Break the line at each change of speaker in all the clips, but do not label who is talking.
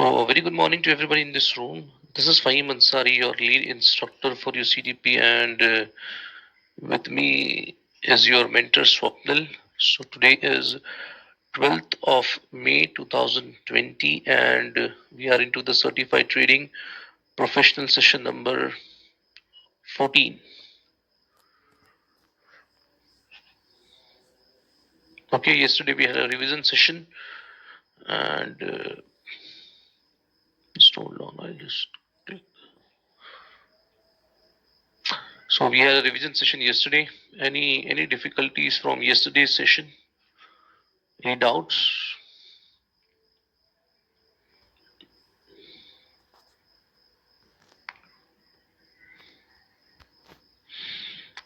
So, a very good morning to everybody in this room. This is Fahim Ansari, your lead instructor for your CDP, and with me is your mentor Swapnil. So, today is 12th of May 2020, and we are into the certified trading professional session number 14. Okay, yesterday we had a revision session, and just hold on, I'll just. So we had a revision session yesterday. Any difficulties from yesterday's session? Any doubts?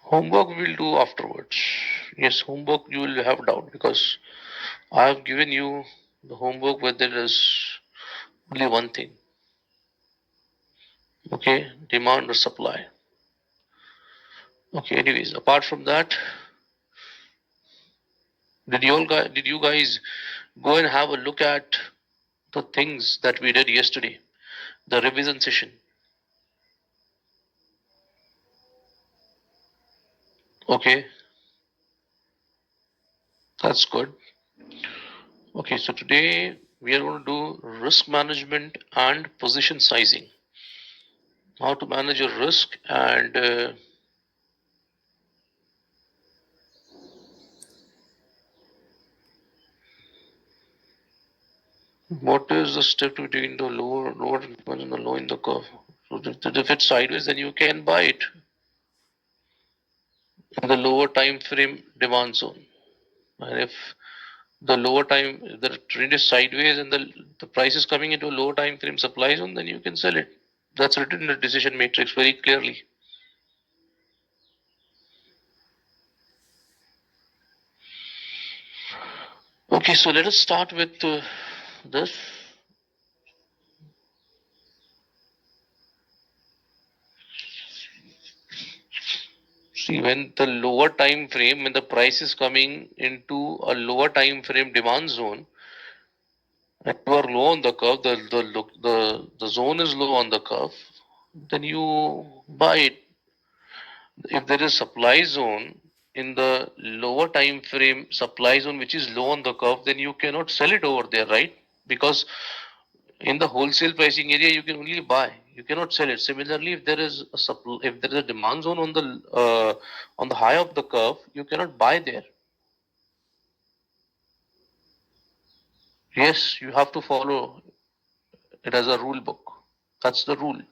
Homework we'll do afterwards. Yes, homework you will have doubt because I have given you the homework where there is only one thing. Okay, demand or supply. Okay, anyways, apart from that, did you guys go and have a look at the things that we did yesterday? The revision session. Okay, that's good. Okay, so today we are going to do risk management and position sizing. How to manage your risk and what is the step between the lower and the low in the curve? So if it's sideways, then you can buy it in the lower time frame demand zone. And if the lower time, if the trend is sideways and the price is coming into a lower time frame supply zone, then you can sell it. That's written in the decision matrix very clearly. Okay, so let us start with this. See, when the lower time frame, when the price is coming into a lower time frame demand zone, and you are low on the curve, the zone is low on the curve, then you buy it. If there is supply zone in the lower time frame supply zone which is low on the curve, then you cannot sell it over there, right? Because in the wholesale pricing area you can only buy, you cannot sell it. Similarly, if there is a supply, if there is a demand zone on the high of the curve, you cannot buy there. Yes, you have to follow it as a rule book. That's the rule.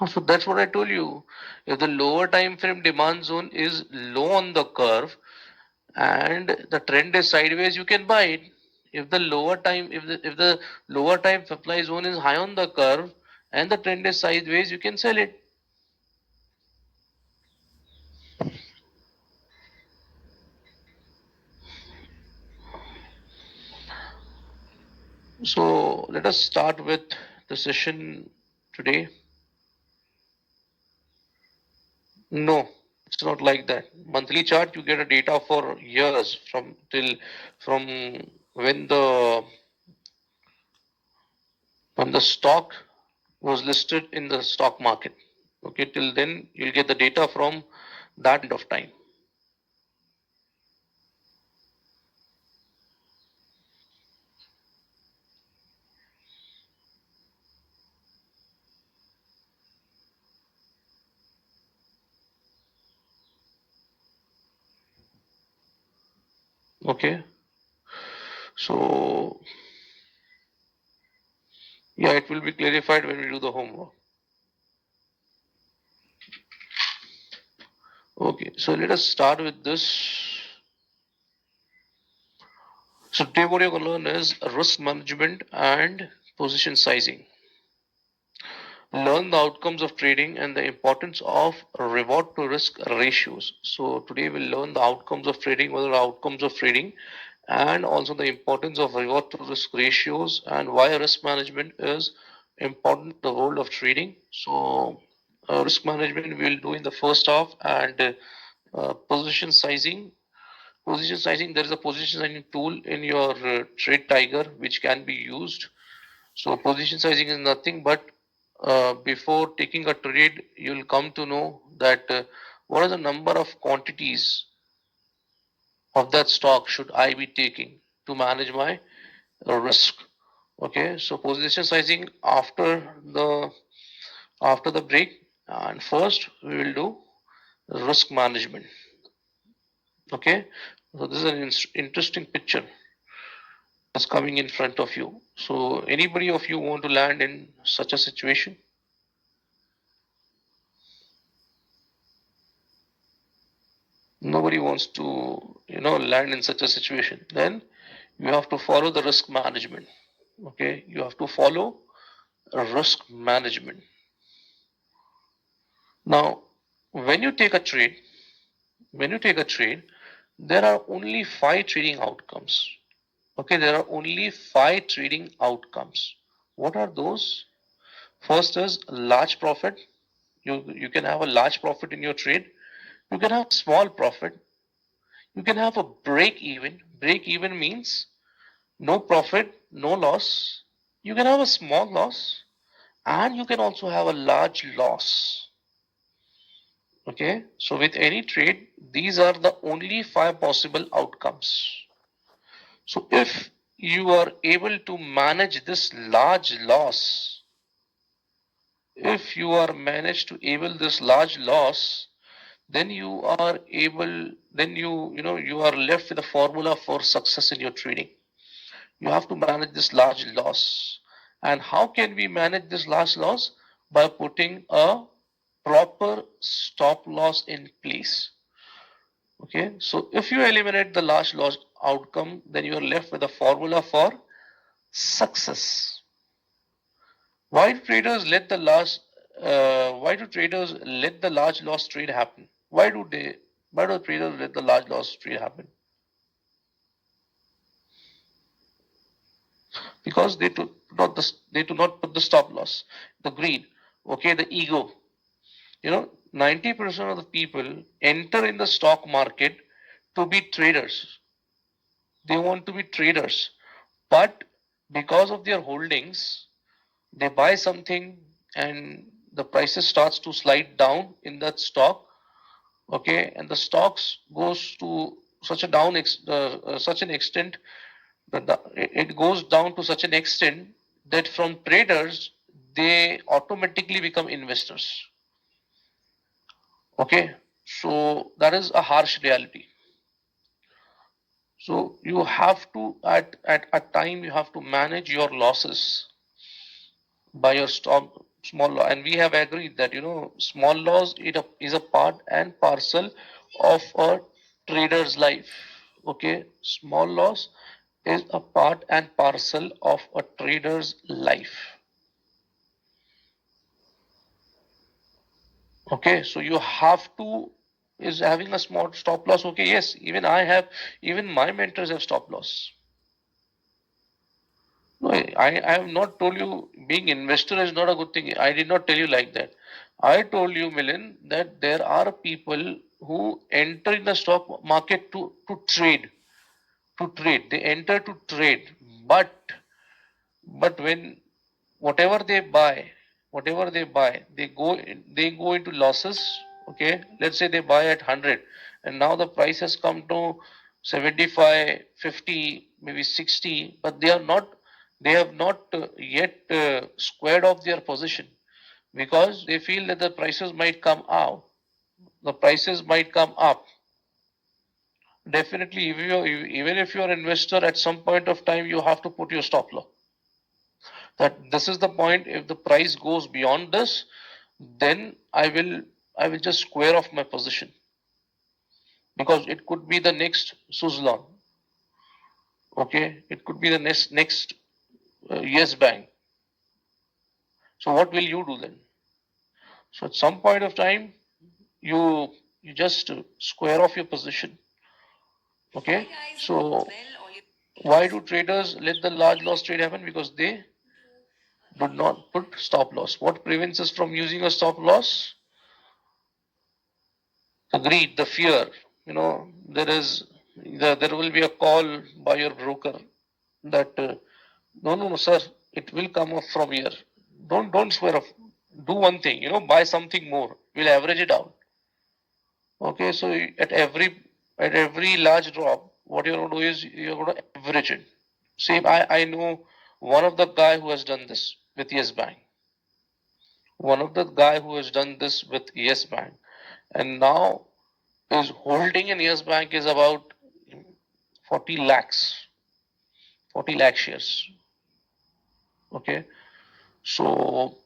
So that's what I told you. If the lower time frame demand zone is low on the curve and the trend is sideways, you can buy it. If the lower time supply zone is high on the curve and the trend is sideways, you can sell it. So let us start with the session today. No, it's not like that. Monthly chart, you get a data for years from when the stock was listed in the stock market. Okay, till then you'll get the data from that end of time. Okay, so yeah, it will be clarified when we do the homework. Okay, so let us start with this. So today what you're going to learn is risk management and position sizing. Learn the outcomes of trading and the importance of reward to risk ratios. So today we'll learn the outcomes of trading, what are the outcomes of trading, and also the importance of reward to risk ratios and why risk management is important in the world of trading. So, risk management we'll do in the first half, and position sizing. Position sizing, there is a position sizing tool in your Trade Tiger which can be used. So, position sizing is nothing but before taking a trade, you'll come to know that what are the number of quantities of that stock should I be taking to manage my risk. Okay, so position sizing after the break, and first we will do risk management. Okay, so this is an interesting picture that's coming in front of you. So anybody of you want to land in such a situation? Nobody wants to, land in such a situation. Then you have to follow the risk management. Okay, you have to follow risk management. Now, when you take a trade, when you take a trade, there are only five trading outcomes. Okay, there are only five trading outcomes. What are those? First is large profit. You can have a large profit in your trade. You can have small profit. You can have a break even. Break even means no profit, no loss. You can have a small loss, and you can also have a large loss. Okay, so with any trade, these are the only five possible outcomes. So if you are able to manage this large loss, if you are managed to able this large loss, then you are able, then you are left with a formula for success in your trading. You have to manage this large loss. And how can we manage this large loss? By putting a proper stop loss in place. Okay, so if you eliminate the large loss outcome, then you are left with a formula for success. Why do traders let the large loss trade happen? Why do traders let the large loss trade happen? Because they do not put the stop loss, the greed, okay, the ego. 90% of the people enter in the stock market to be traders. They want to be traders, but because of their holdings, they buy something and the prices starts to slide down in that stock. Okay, and the stocks goes to such an extent that it goes down to such an extent that from traders they automatically become investors. Okay, so that is a harsh reality. So you have to at a time you have to manage your losses by your stock small law, and we have agreed that small loss is a part and parcel of a trader's life. Okay, small loss is a part and parcel of a trader's life. Okay, so you have to is having a small stop loss. Okay, yes, even my mentors have stop loss. No, I have not told you being investor is not a good thing. I did not tell you like that. I told you, Milan, that there are people who enter in the stock market to trade. To trade. They enter to trade. But when whatever they buy, they go into losses. Okay. Let's say they buy at 100 and now the price has come to 75, 50, maybe 60, but they have not yet squared off their position because they feel that the prices might come out, the prices might come up. Definitely, even if you're an investor, at some point of time you have to put your stop loss. That this is the point. If the price goes beyond this, then I will just square off my position because it could be the next Suzlon. Okay, it could be the next Yes Bank. So what will you do then? So at some point of time, you just square off your position. Okay, so Why do traders let the large loss trade happen? Because they do not put stop loss. What prevents us from using a stop loss? The greed, the fear. There will be a call by your broker that no, sir, it will come up from here. Don't swear off. Do one thing, buy something more. We'll average it out. Okay, so at every large drop, what you're going to do is you're going to average it. Same, I know one of the guy who has done this with Yes Bank. One of the guy who has done this with Yes Bank, and now his holding in Yes Bank is about 40 lakhs, 40 lakh shares. Okay, so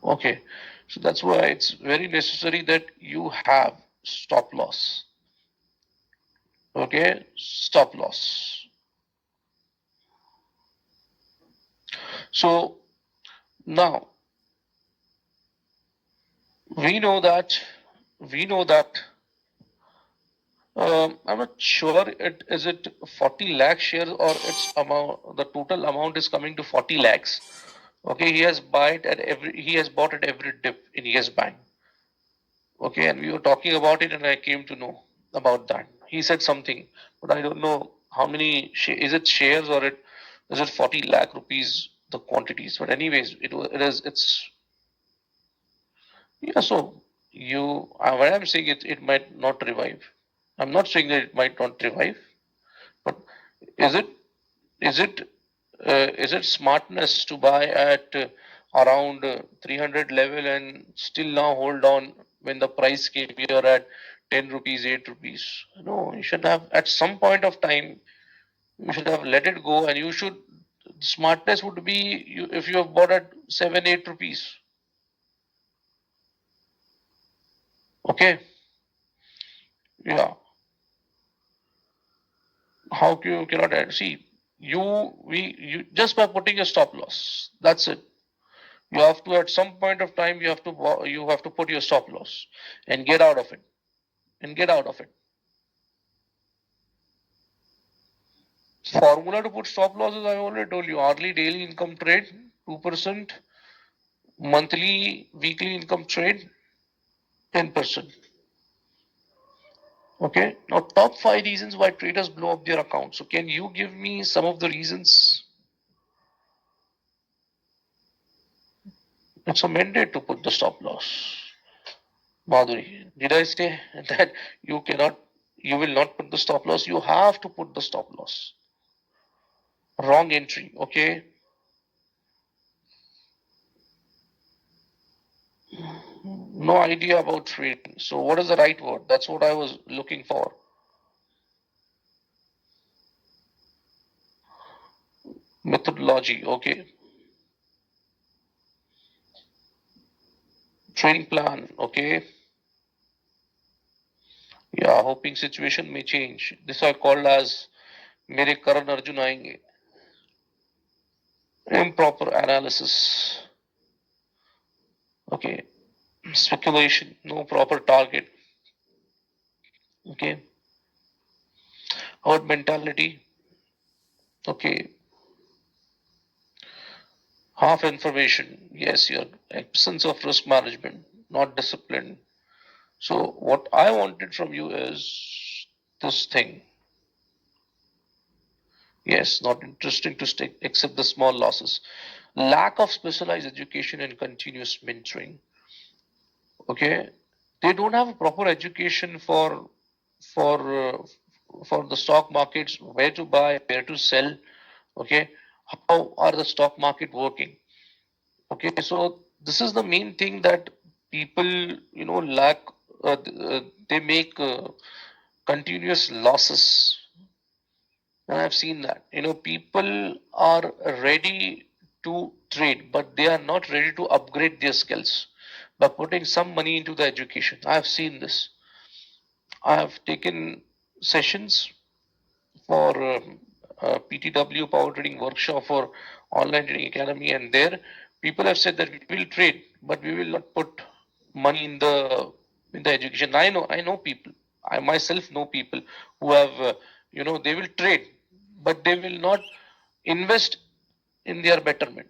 okay, so that's why it's very necessary that you have stop loss. Okay, stop loss. So now we know that we know that I'm not sure is it 40 lakh shares or it's amount the total amount is coming to 40 lakhs. Okay, he has bought at every dip in Yes Bank. Okay, and we were talking about it and I came to know about that. He said something, but I don't know how many is it shares or is it 40 lakh rupees the quantities. But anyways, it's yeah, so what I'm saying it might not revive. I'm not saying that it might not revive, but is it is it is it smartness to buy at around 300 level and still now hold on when the price came here at 10 rupees, 8 rupees? No, you should have at some point of time you should have let it go, and you should smartness would be if you have bought at 7, 8 rupees. Okay, yeah. How you cannot add? See, you just by putting a stop loss. That's it. You have to at some point of time you have to put your stop loss and get out of it. And get out of it. Formula to put stop losses I already told you. Hourly daily income trade 2%, monthly weekly income trade 10%. Okay. Now top 5 reasons why traders blow up their accounts. So can you give me some of the reasons? It's a mandate to put the stop loss. Madhuri, did I say that you will not put the stop loss? You have to put the stop loss. Wrong entry, okay? No idea about trading. So, what is the right word? That's what I was looking for. Methodology, okay. Trading plan, okay. Yeah, hoping situation may change. This I called as Mere Karan Arjun aayenge. Improper analysis, okay. Speculation, no proper target, okay. Herd mentality, okay. Half information, yes, your absence of risk management, not discipline. So, what I wanted from you is this thing. Yes, not interesting to accept the small losses. Lack of specialized education and continuous mentoring. Okay, they don't have a proper education for for the stock markets, where to buy, where to sell. Okay, how are the stock market working? Okay, so this is the main thing that people, lack. They make continuous losses, and I've seen that. People are ready to trade, but they are not ready to upgrade their skills by putting some money into the education. I've seen this. I have taken sessions for PTW Power Trading Workshop for Online Trading Academy, and there people have said that we will trade, but we will not put money in the education. I know people. I myself know people who have they will trade, but they will not invest in their betterment.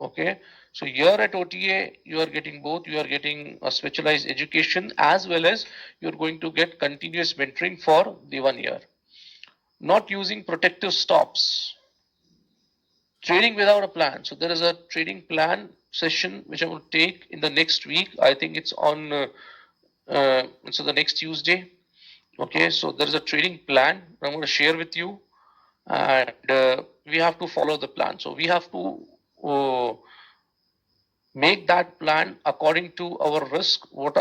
Okay, so here at OTA, you are getting both. You are getting a specialized education as well as you're going to get continuous mentoring for the 1 year. Not using protective stops. Trading without a plan. So there is a trading plan session which I will take in the next week. I think it's on so the next Tuesday. Okay, so there is a trading plan I'm going to share with you, and we have to follow the plan. So we have to make that plan according to our risk. What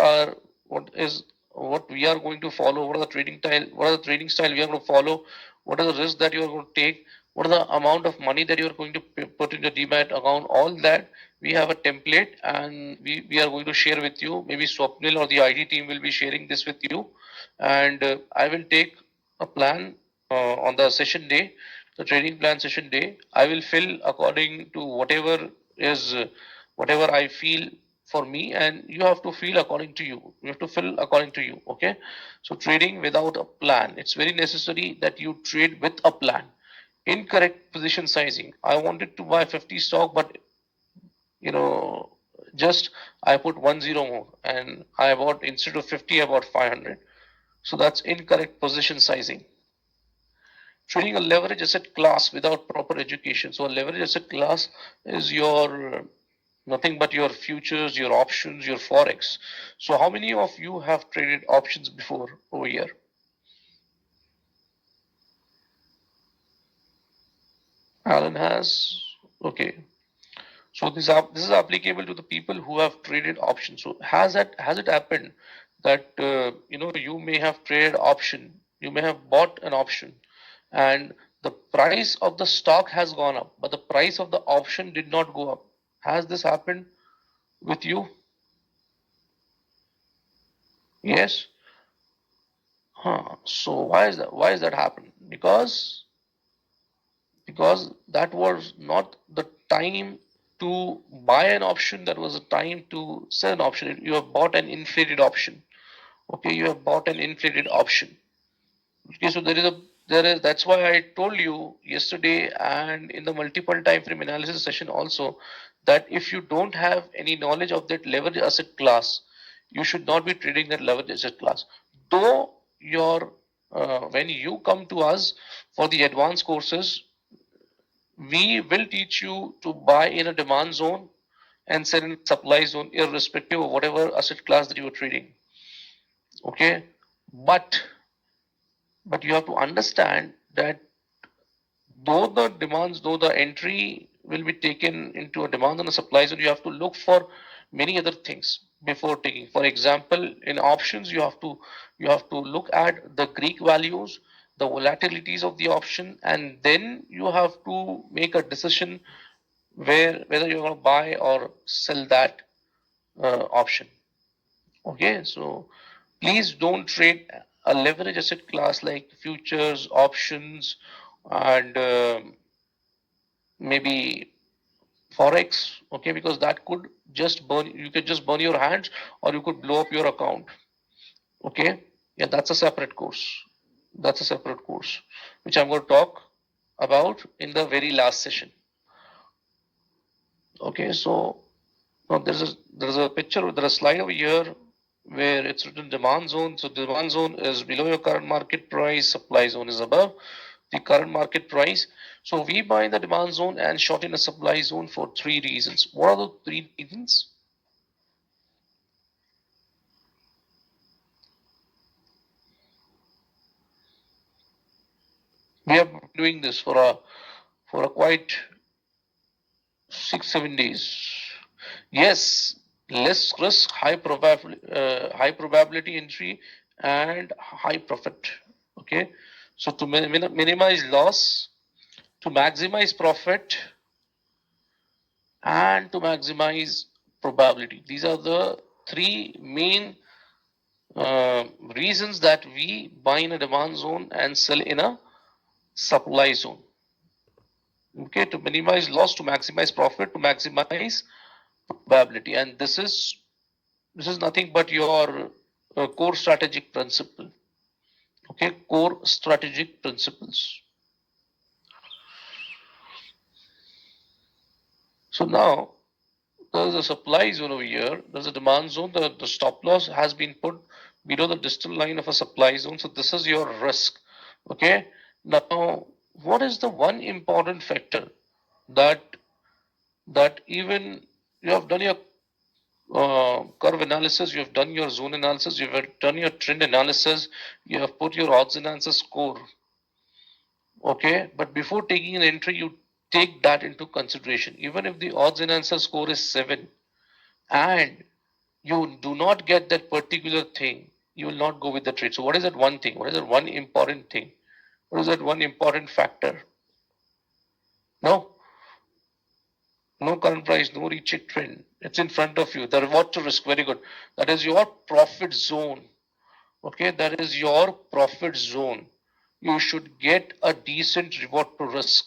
we are going to follow? What are the trading style? What are the trading style we are going to follow? What are the risks that you are going to take? What are the amount of money that you are going to put in the demat account? All that we have a template, and we are going to share with you. Maybe Swapnil or the IT team will be sharing this with you, and I will take a plan on the session day, the trading plan session day. I will fill according to is whatever I feel for me, and you have to feel according to you. You have to fill according to you. Okay. So trading without a plan. It's very necessary that you trade with a plan. Incorrect position sizing. I wanted to buy 50 stock, but you know, just I put 10 more and I bought instead of 50, I bought 500. So that's incorrect position sizing. Trading a leverage asset class without proper education. So a leverage asset class is your nothing but your futures, your options, your forex. So how many of you have traded options before over here? Alan has. Okay. So this is applicable to the people who have traded options. So has it happened that you may have traded option, you may have bought an option, and the price of the stock has gone up, but the price of the option did not go up. Has this happened with you? Yes. Huh. So why is that? Why is that happening? Because that was not the time to buy an option. That was the time to sell an option. You have bought an inflated option. Okay, you have bought an inflated option. Okay, so there is that's why I told you yesterday and in the multiple time frame analysis session also that if you don't have any knowledge of that leverage asset class, you should not be trading that leverage asset class. Though your when you come to us for the advanced courses, we will teach you to buy in a demand zone and sell in supply zone, irrespective of whatever asset class that you are trading. Okay, but you have to understand that though the entry will be taken into a demand and a supply zone, you have to look for many other things before taking. For example, in options, you have to look at the Greek values, the volatilities of the option, and then you have to make a decision whether you're going to buy or sell that option. Okay, so please don't trade a leverage asset class like futures, options, and maybe forex. Okay, because that could just burn. You could just burn your hands, or you could blow up your account. Okay, yeah, that's a separate course. That's a separate course, which I'm going to talk about in the very last session. Okay, so now there's a picture, there's a slide over here where it's written demand zone. So demand zone is below your current market price, supply zone is above the current market price. So we buy in the demand zone and short in a supply zone for 3 reasons. What are the 3 reasons? We have been doing this for a quite 6-7 days. Yes, less risk, high probability entry, and high profit. Okay, so to minimize loss, to maximize profit, and to maximize probability. These are the 3 main reasons that we buy in a demand zone and sell in a supply zone. Okay, to minimize loss, to maximize profit, to maximize probability, and this is nothing but your core strategic principle. Okay, core strategic principles. So now there's a supply zone over here, there's a demand zone, the stop loss has been put below the distal line of a supply zone. So this is your risk. Okay. Now, what is the one important factor that even you have done your curve analysis, you have done your zone analysis, you have done your trend analysis, you have put your odds and answers score. Okay, but before taking an entry, you take that into consideration. Even if the odds and answers score is 7 and you do not get that particular thing, you will not go with the trade. So, what is that one thing? What is that one important thing? What is that one important factor? No, no current price, no recheck trend. It's in front of you. The reward to risk, very good. That is your profit zone. Okay, that is your profit zone. You should get a decent reward to risk.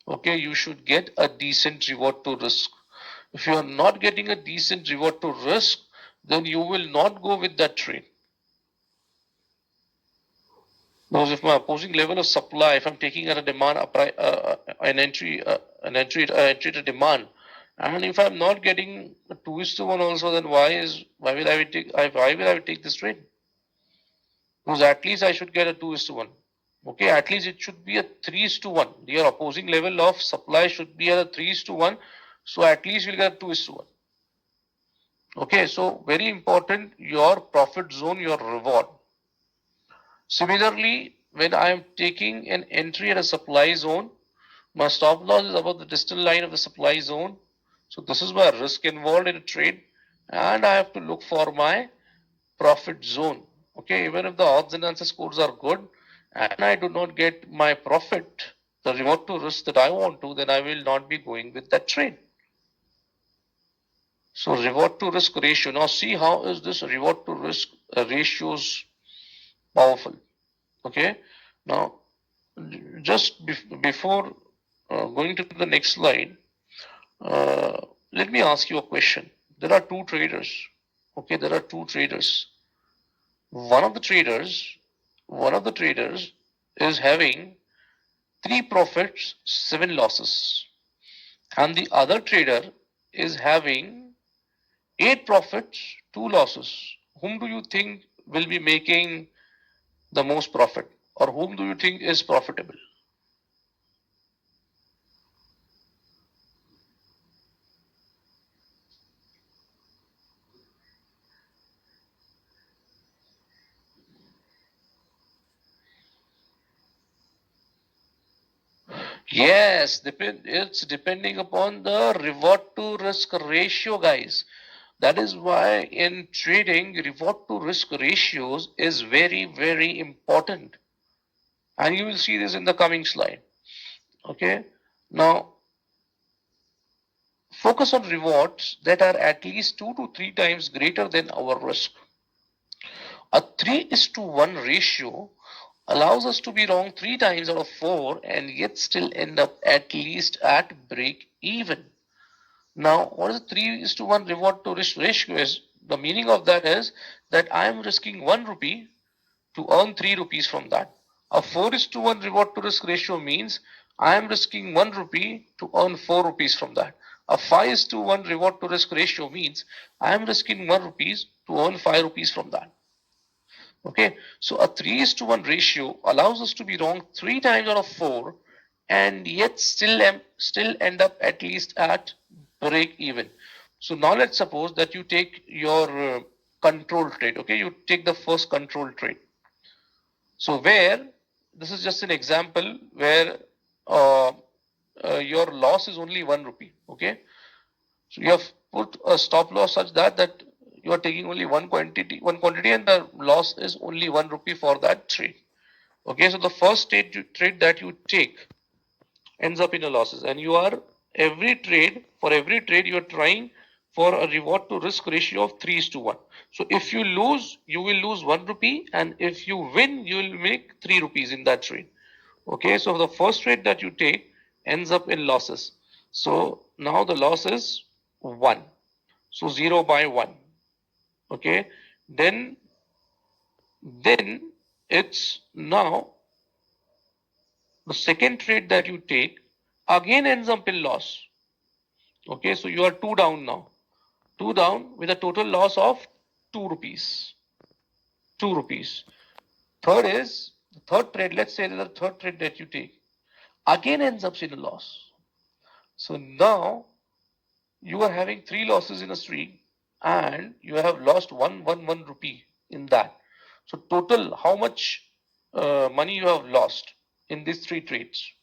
Okay, you should get a decent reward to risk. If you are not getting a decent reward to risk, then you will not go with that trade. Because if my opposing level of supply, if I'm taking at a demand, entry to demand, and if I'm not getting a 2:1 also, then why will I take this trade? Because at least I should get a 2:1. Okay, at least it should be a 3:1. Your opposing level of supply should be at a 3:1. So at least you'll get a 2:1. Okay, so very important, your profit zone, your reward. Similarly, when I am taking an entry at a supply zone, my stop loss is above the distal line of the supply zone. So this is my risk involved in a trade, and I have to look for my profit zone. Okay, even if the odds and answer scores are good and I do not get my profit, the reward to risk that I want to, then I will not be going with that trade. So reward to risk ratio. Now see how is this reward to risk ratios powerful. Okay. Now just before going to the next slide, let me ask you a question. There are two traders. Okay, there are two traders. One of the traders, one of the traders is having 3 profits, 7 losses, and the other trader is having 8 profits, 2 losses. Whom do you think will be making the most profit, or whom do you think is profitable? Yes, it's depending upon the reward to risk ratio, guys. That is why in trading, reward to risk ratios is very, very important. And you will see this in the coming slide. Okay. Now, focus on rewards that are at least 2 to 3 times greater than our risk. A 3:1 ratio allows us to be wrong 3 times out of 4 and yet still end up at least at break even. Now, what is a 3:1 reward to risk ratio is? The meaning of that is that I am risking 1 rupee to earn 3 rupees from that. A 4:1 reward to risk ratio means I am risking 1 rupee to earn 4 rupees from that. A 5:1 reward to risk ratio means I am risking 1 rupees to earn 5 rupees from that. Okay, so a 3:1 ratio allows us to be wrong 3 times out of 4 and yet still end up at least at break even. So now let's suppose that you take your control trade. Okay, you take the first control trade. So where this is just an example where uh, your loss is only 1 rupee. Okay, so you have put a stop loss such that you are taking only one quantity, and the loss is only 1 rupee for that trade. Okay, so the first trade that you take ends up in a losses, and you are every trade you are trying for a reward to risk ratio of 3:1. So if you lose, you will lose 1 rupee, and if you win, you will make 3 rupees in that trade. Okay, so the first trade that you take ends up in losses. So now the loss is 1. So 0 by 1. Okay, then it's now the second trade that you take again ends up in loss. Okay, so you are 2 down now. 2 down with a total loss of 2 rupees. 2 rupees. Third is the third trade. Let's say the third trade that you take again ends up in a loss. So now you are having 3 losses in a streak and you have lost 111 rupee in that. So total, how much money you have lost in these 3 trades?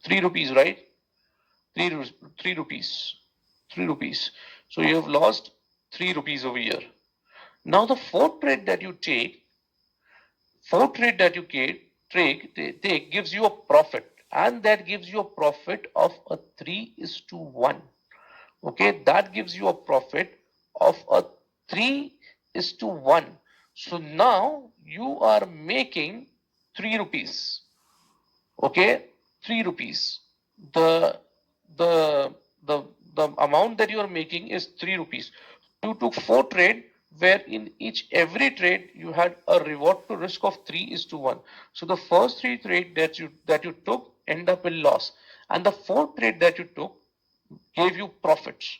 3 rupees, right? 3, 3 rupees. 3 rupees. So you have lost 3 rupees over here. Now the fourth trade that you take, take gives you a profit, and that gives you a profit of a 3:1. Okay, that gives you a profit of a 3:1. So now you are making 3 rupees. Okay, 3 rupees. The the the the amount that you are making is 3 rupees. You took 4 trade where in each every trade you had a reward to risk of 3:1. So the first 3 trade that you took end up in loss, and the fourth trade that you took gave you profits.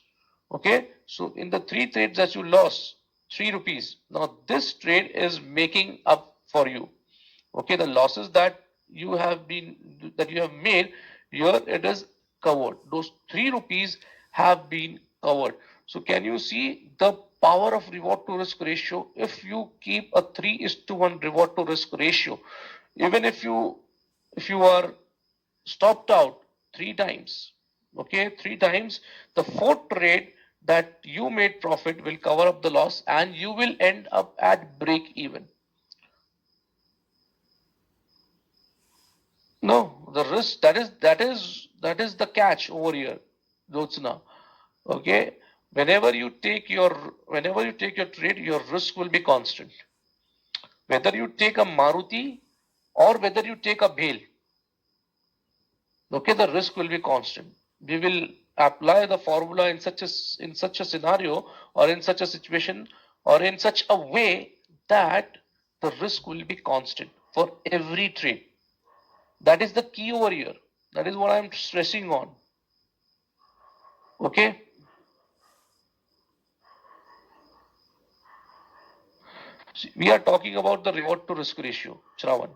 Okay, so in the 3 trades that you lost 3 rupees, now this trade is making up for you. Okay, the losses that you have made, here it is covered. Those 3 rupees have been covered. So can you see the power of reward to risk ratio? If you keep a 3:1 reward to risk ratio, even if you are stopped out 3 times, okay, 3 times, the fourth trade that you made profit will cover up the loss and you will end up at break even. No, the risk, that is the catch over here, Jyotsna. Okay, whenever you take your trade, your risk will be constant. Whether you take a Maruti or whether you take a Bhel, okay, the risk will be constant. We will apply the formula in such a scenario or in such a situation or in such a way that the risk will be constant for every trade. That is the key over here. That is what I'm stressing on. Okay. We are talking about the reward to risk ratio, Shravan.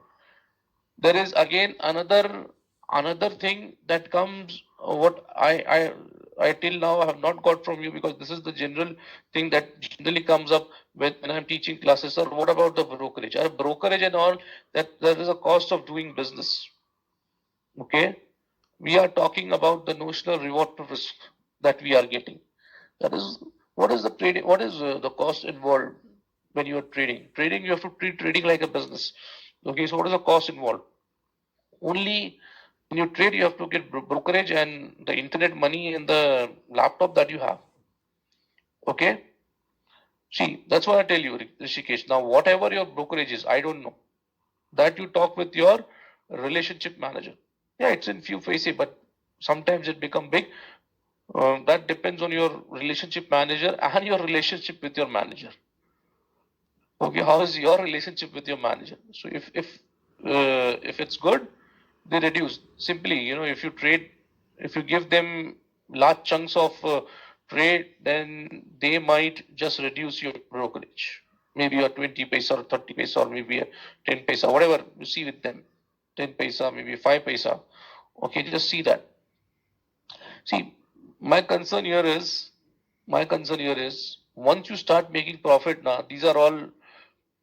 There is again another thing that comes. What I till now have not got from you, because this is the general thing that generally comes up when I'm teaching classes. Sir, what about the brokerage? Brokerage and all, that there is a cost of doing business. Okay, we are talking about the notional reward to risk that we are getting. That is, what is the trading? What is the cost involved when you are trading? Trading, you have to treat trading like a business. Okay, so what is the cost involved? Only when you trade, you have to get brokerage and the internet money and the laptop that you have. Okay, see, that's what I tell you, Rishikesh. Now, whatever your brokerage is, I don't know. That you talk with your relationship manager. Yeah, it's in few phases, but sometimes it become big. That depends on your relationship manager and your relationship with your manager. Okay, how is your relationship with your manager? So if it's good, they reduce. Simply, if you trade, if you give them large chunks of trade, then they might just reduce your brokerage. Maybe a 20 paisa or 30 paisa or maybe a 10 paisa, whatever you see with them. 10 paisa, maybe 5 paisa. Okay, just see that. See, my concern here is, once you start making profit now, these are all.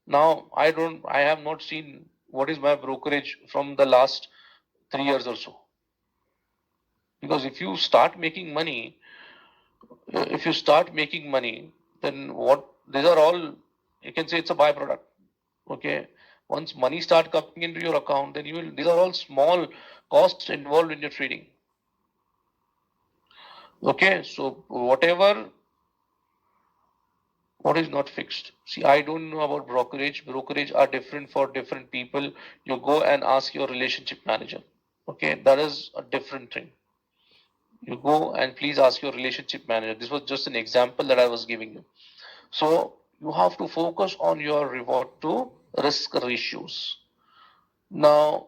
Now, I have not seen what is my brokerage from the last 3 years or so. Because if you start making money, then these are all, you can say it's a byproduct. Okay. Once money start coming into your account, then these are all small costs involved in your trading. Okay. So what is not fixed? See, I don't know about brokerage. Brokerage are different for different people. You go and ask your relationship manager. Okay, that is a different thing. You go and please ask your relationship manager. This was just an example that I was giving you. So you have to focus on your reward to risk ratios. Now,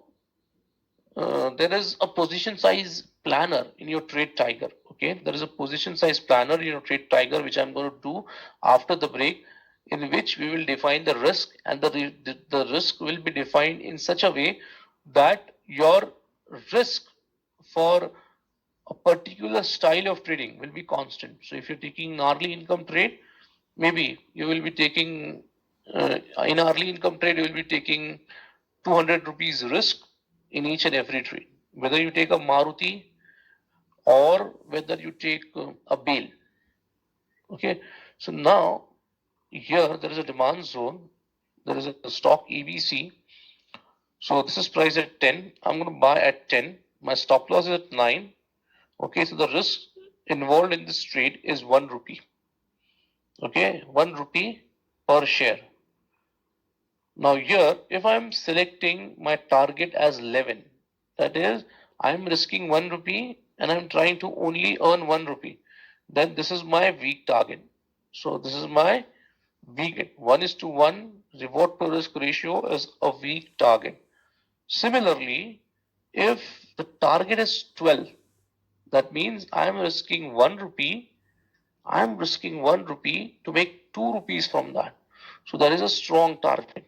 there is a position size planner in your trade tiger. Okay, there is a position size planner in your trade tiger, which I'm going to do after the break, in which we will define the risk, and the risk will be defined in such a way that your risk for a particular style of trading will be constant. So if you're taking an hourly income trade, maybe you will be taking in hourly income trade, you will be taking 200 rupees risk in each and every trade. Whether you take a Maruti or whether you take a bail. Okay, so now here there is a demand zone, there is a stock EBC. So this is priced at 10. I'm going to buy at 10. My stop loss is at 9. Okay, so the risk involved in this trade is 1 rupee. Okay, 1 rupee per share. Now here, if I'm selecting my target as 11, that is, I'm risking 1 rupee and I'm trying to only earn 1 rupee, then this is my weak target. So this is my weak 1:1 reward to risk ratio is a weak target. Similarly, if the target is 12, that means I'm risking 1 rupee. I'm risking 1 rupee to make 2 rupees from that. So that is a strong target.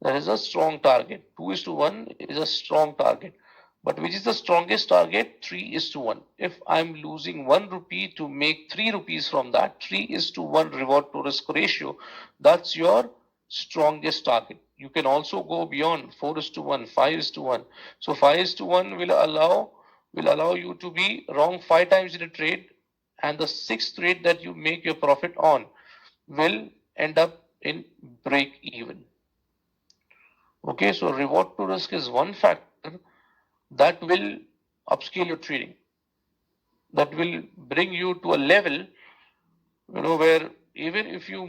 That is a strong target. 2:1 is a strong target. But which is the strongest target? 3:1. If I'm losing 1 rupee to make 3 rupees from that, 3:1 reward to risk ratio, that's your strongest target. You can also go beyond 4:1, 5:1. So 5:1 will allow you to be wrong 5 times in a trade, and the sixth trade that you make your profit on will end up in break even. Okay, so reward to risk is one factor that will upscale your trading, that will bring you to a level, where even if your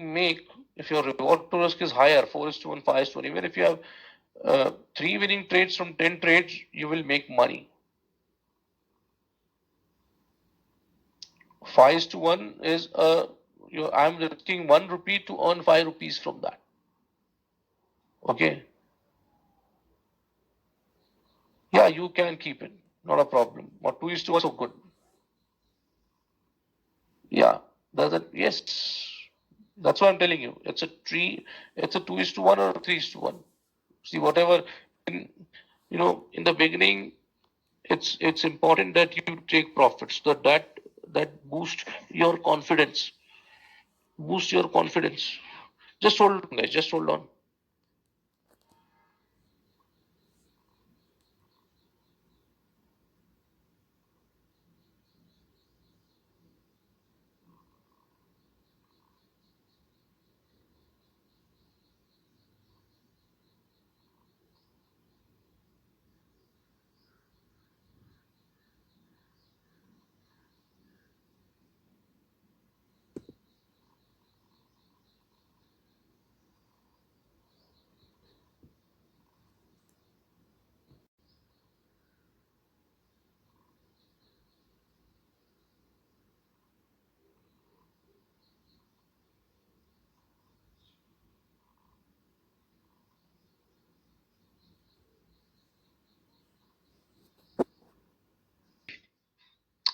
reward to risk is higher, 4:1, 5:1, even if you have three winning trades from 10 trades, you will make money. 5:1 is I'm risking 1 rupee to earn 5 rupees from that. Okay. Yeah, you can keep it. Not a problem. But 2:1 so good. Yeah, yes. That's what I'm telling you. It's a 2:1 or 3:1. See, whatever in the beginning, it's important that you take profits. That boost your confidence. Boost your confidence. Just hold on, guys. Just hold on.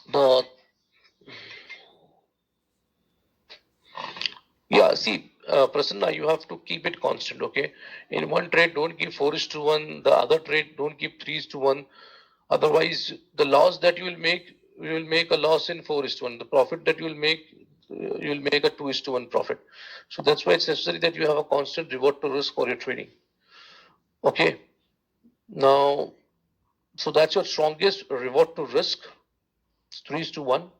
The Yeah, see, Prasanna, you have to keep it constant, okay? In one trade, don't give 4:1. The other trade, don't give 3:1. Otherwise, the loss that you will make a loss in 4:1. The profit that you will make a 2:1 profit. So that's why it's necessary that you have a constant reward to risk for your trading. Okay. Now, so that's your strongest reward to risk, 3:1.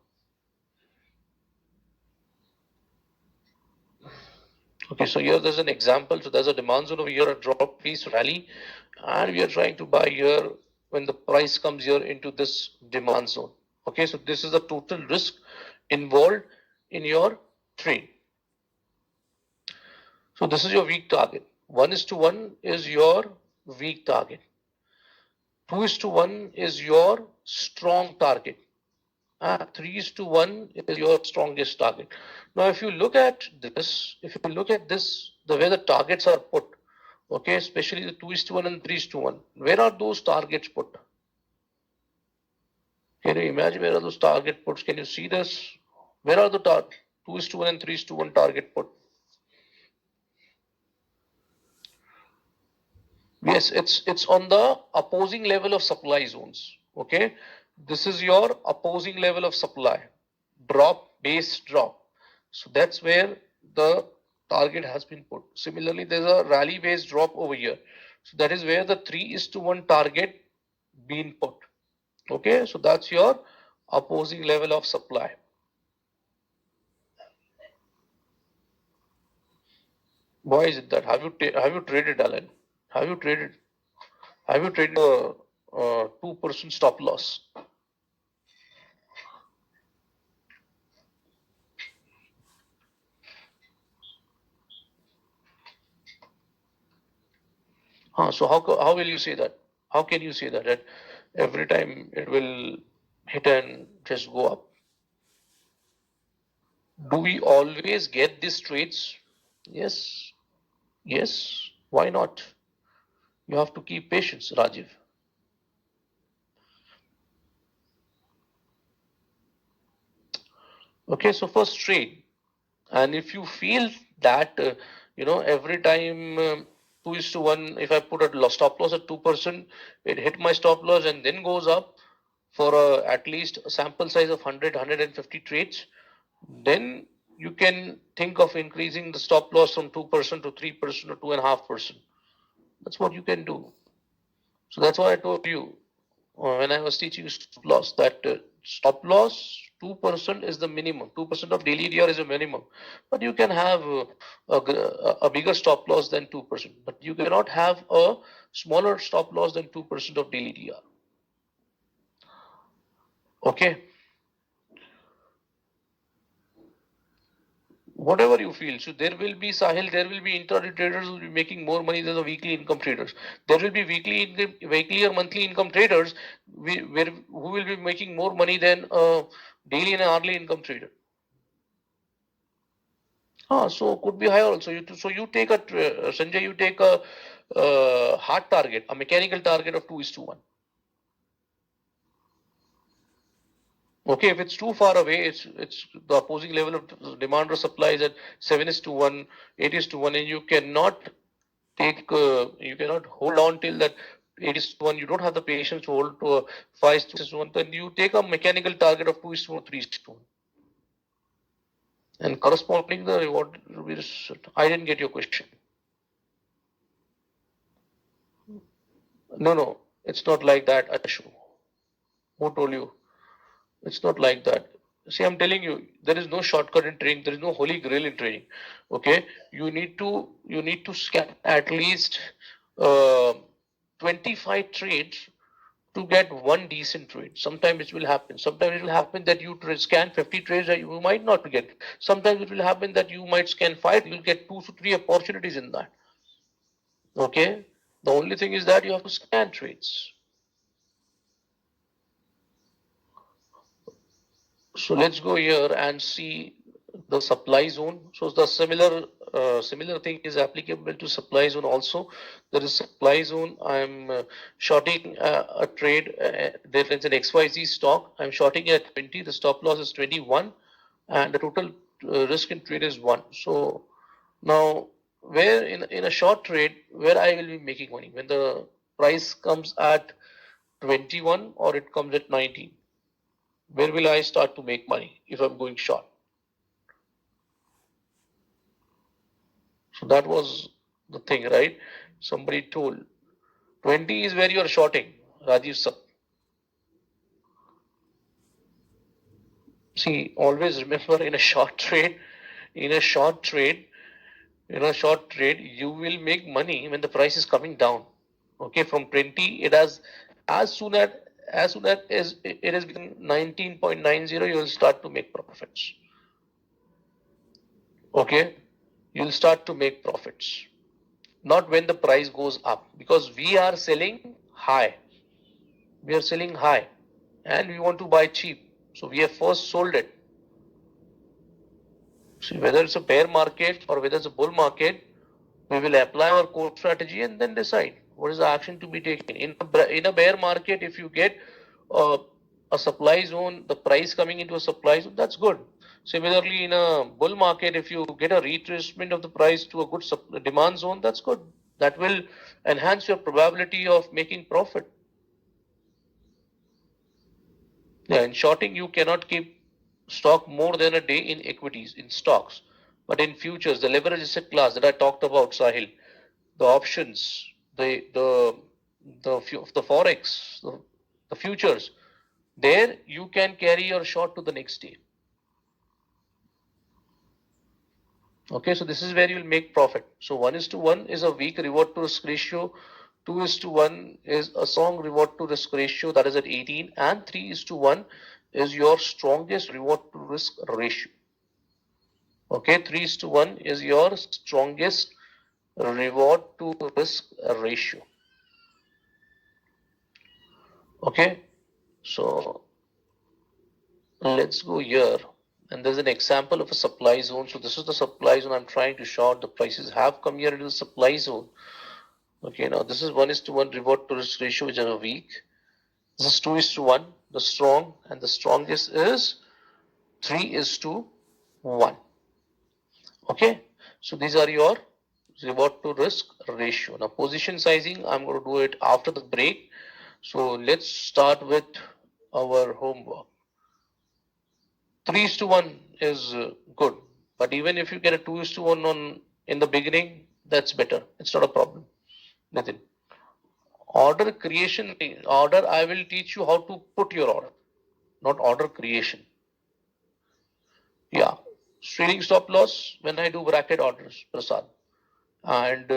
Okay, so here there's an example. So there's a demand zone over here, a drop piece rally, and we are trying to buy here when the price comes here into this demand zone. Okay, so this is the total risk involved in your trade. So this is your weak target. 1:1 is your weak target. 2:1 is your strong target. 3 is to 1 is your strongest target. Now, if you look at this, the way the targets are put, okay, especially the 2 is to 1 and 3 is to 1, where are those targets put? Can you imagine where are those target puts? Can you see this? Where are the 2 is to 1 and 3 is to 1 target put? Yes, it's on the opposing level of supply zones. Okay, this is your opposing level of supply, base drop. So that's where the target has been put. Similarly, there's a rally base drop over here. So that is where the 3 is to 1 target been put. Okay, so that's your opposing level of supply. Why is it that? Have you traded, Alan? Have you traded? Have you traded a 2% stop loss? So how will you say that? How can you say that every time it will hit and just go up? Do we always get these trades? Yes, yes. Why not? You have to keep patience, Rajiv. Okay, so first trade, and if you feel that every time 2 is to 1, if I put a stop loss at 2%, it hit my stop loss and then goes up for at least a sample size of 150 trades, then you can think of increasing the stop loss from 2% to 3% or 2.5%. That's what you can do. So that's why I told you when I was teaching stop loss that stop loss 2% is the minimum. 2% of daily DR is a minimum, but you can have a bigger stop loss than 2%. But you cannot have a smaller stop loss than 2% of daily DR. Okay. Whatever you feel. So there will be Sahil, there will be intraday traders who will be making more money than the weekly income traders. There will be weekly or monthly income traders who will be making more money than a daily and hourly income trader. So could be higher also. So you take Sanjay, you take a hard target, a mechanical target of 2 is to 1. Okay, if it's too far away, it's the opposing level of demand or supply is at 7 is to 1, 8 is to 1, and you cannot hold on till that 8 is to 1. You don't have the patience to hold to a 5 is to 1. Then you take a mechanical target of 2 is to 1, 3 is to 1. And corresponding the reward will be. I didn't get your question. No, it's not like that, Ashu. Who told you? It's not like that. See, I'm telling you, there is no shortcut in trading. There is no holy grail in trading. Okay, you need to scan at least uh, 25 trades to get one decent trade. Sometimes it will happen. Sometimes it will happen that you scan 50 trades that you might not get. Sometimes it will happen that you might scan 5. You'll get 2 to 3 opportunities in that. Okay. The only thing is that you have to scan trades. So let's go here and see the supply zone. So the similar thing is applicable to supply zone also. There is supply zone. I'm shorting a trade. There is an XYZ stock. I'm shorting at 20. The stop loss is 21, and the total risk in trade is 1. So now, where in a short trade, where I will be making money when the price comes at 21 or it comes at 19? Where will I start to make money if I'm going short? So that was the thing, right? Somebody told 20 is where you are shorting, Rajiv sir. See, always remember in a short trade, you will make money when the price is coming down. Okay, from 20, it has as soon as it has become 19.90, you will start to make profits. Okay, you'll start to make profits. Not when the price goes up, because we are selling high. We are selling high and we want to buy cheap. So we have first sold it. See, whether it's a bear market or whether it's a bull market, we will apply our core strategy and then decide what is the action to be taken. In a bear market, if you get uh, a supply zone, the price coming into a supply zone, that's good. Similarly, in a bull market, if you get a retracement of the price to a good demand zone, that's good. That will enhance your probability of making profit. Yeah, in shorting, you cannot keep stock more than a day in equities, in stocks. But in futures, the leverage asset class that I talked about, Sahil, the options, the forex, the futures, there you can carry your short to the next day. Okay, so this is where you will make profit. So 1:1 is a weak reward to risk ratio. 2:1 is a strong reward to risk ratio, that is at 18, and 3:1 is your strongest reward to risk ratio. Okay, 3:1 is your strongest reward to risk ratio. Okay, so let's go here. And there's an example of a supply zone. So this is the supply zone I'm trying to short. The prices have come here into the supply zone. Okay, now this is 1:1 reward to risk ratio, which are weak. This is 2:1, the strong, and the strongest is 3:1. Okay, so these are your reward to risk ratio. Now position sizing, I'm going to do it after the break. So let's start with our homework. 3:1 is good, but even if you get a 2:1 on in the beginning, that's better. It's not a problem. Nothing. Order creation, order, I will teach you how to put your order, not order creation. Yeah, trailing stop loss when I do bracket orders, Prasad. And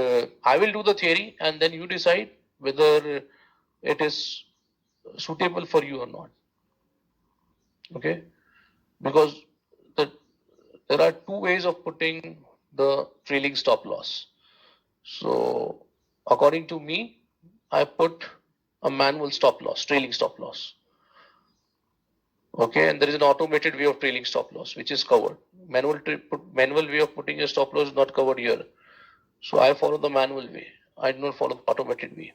I will do the theory and then you decide whether it is suitable for you or not. Okay, because the, there are two ways of putting the trailing stop loss. So according to me, I put a manual stop loss, trailing stop loss. Okay, and there is an automated way of trailing stop loss, which is covered. Manual way of putting a stop loss is not covered here. So I follow the manual way. I do not follow the automated way.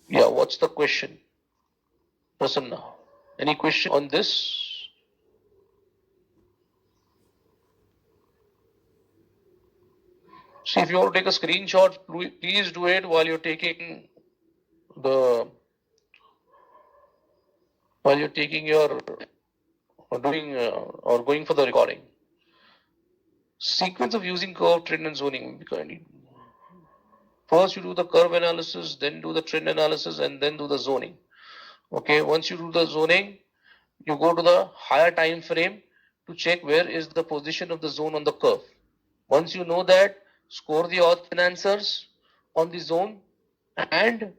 Yeah, what's the question? Prasanna, any question on this? See, if you want to take a screenshot, please do it while you're taking the while you're taking your or doing or going for the recording. Sequence of using curve, trend, and zoning. First, you do the curve analysis, then do the trend analysis, and then do the zoning. Okay, once you do the zoning, you go to the higher time frame to check where is the position of the zone on the curve. Once you know that, score the odds and answers on the zone and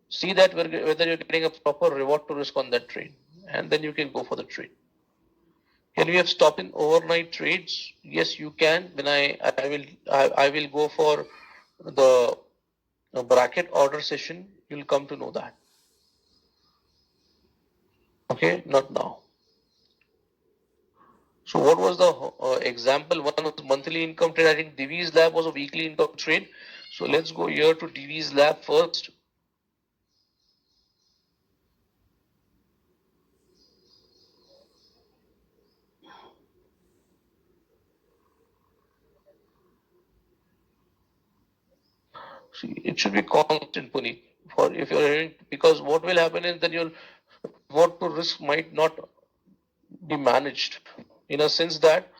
see that whether you're getting a proper reward to risk on that trade, and then you can go for the trade. Can we have stop in overnight trades? Yes, you can. When I will go for the bracket order session. You'll come to know that. Okay, not now. So what was the example? One was monthly income trade. I think Divi's Lab was a weekly income trade. So let's go here to Divi's Lab first. See, it should be constant, Puneet. For if you're because what will happen is that your what to risk might not be managed in a sense that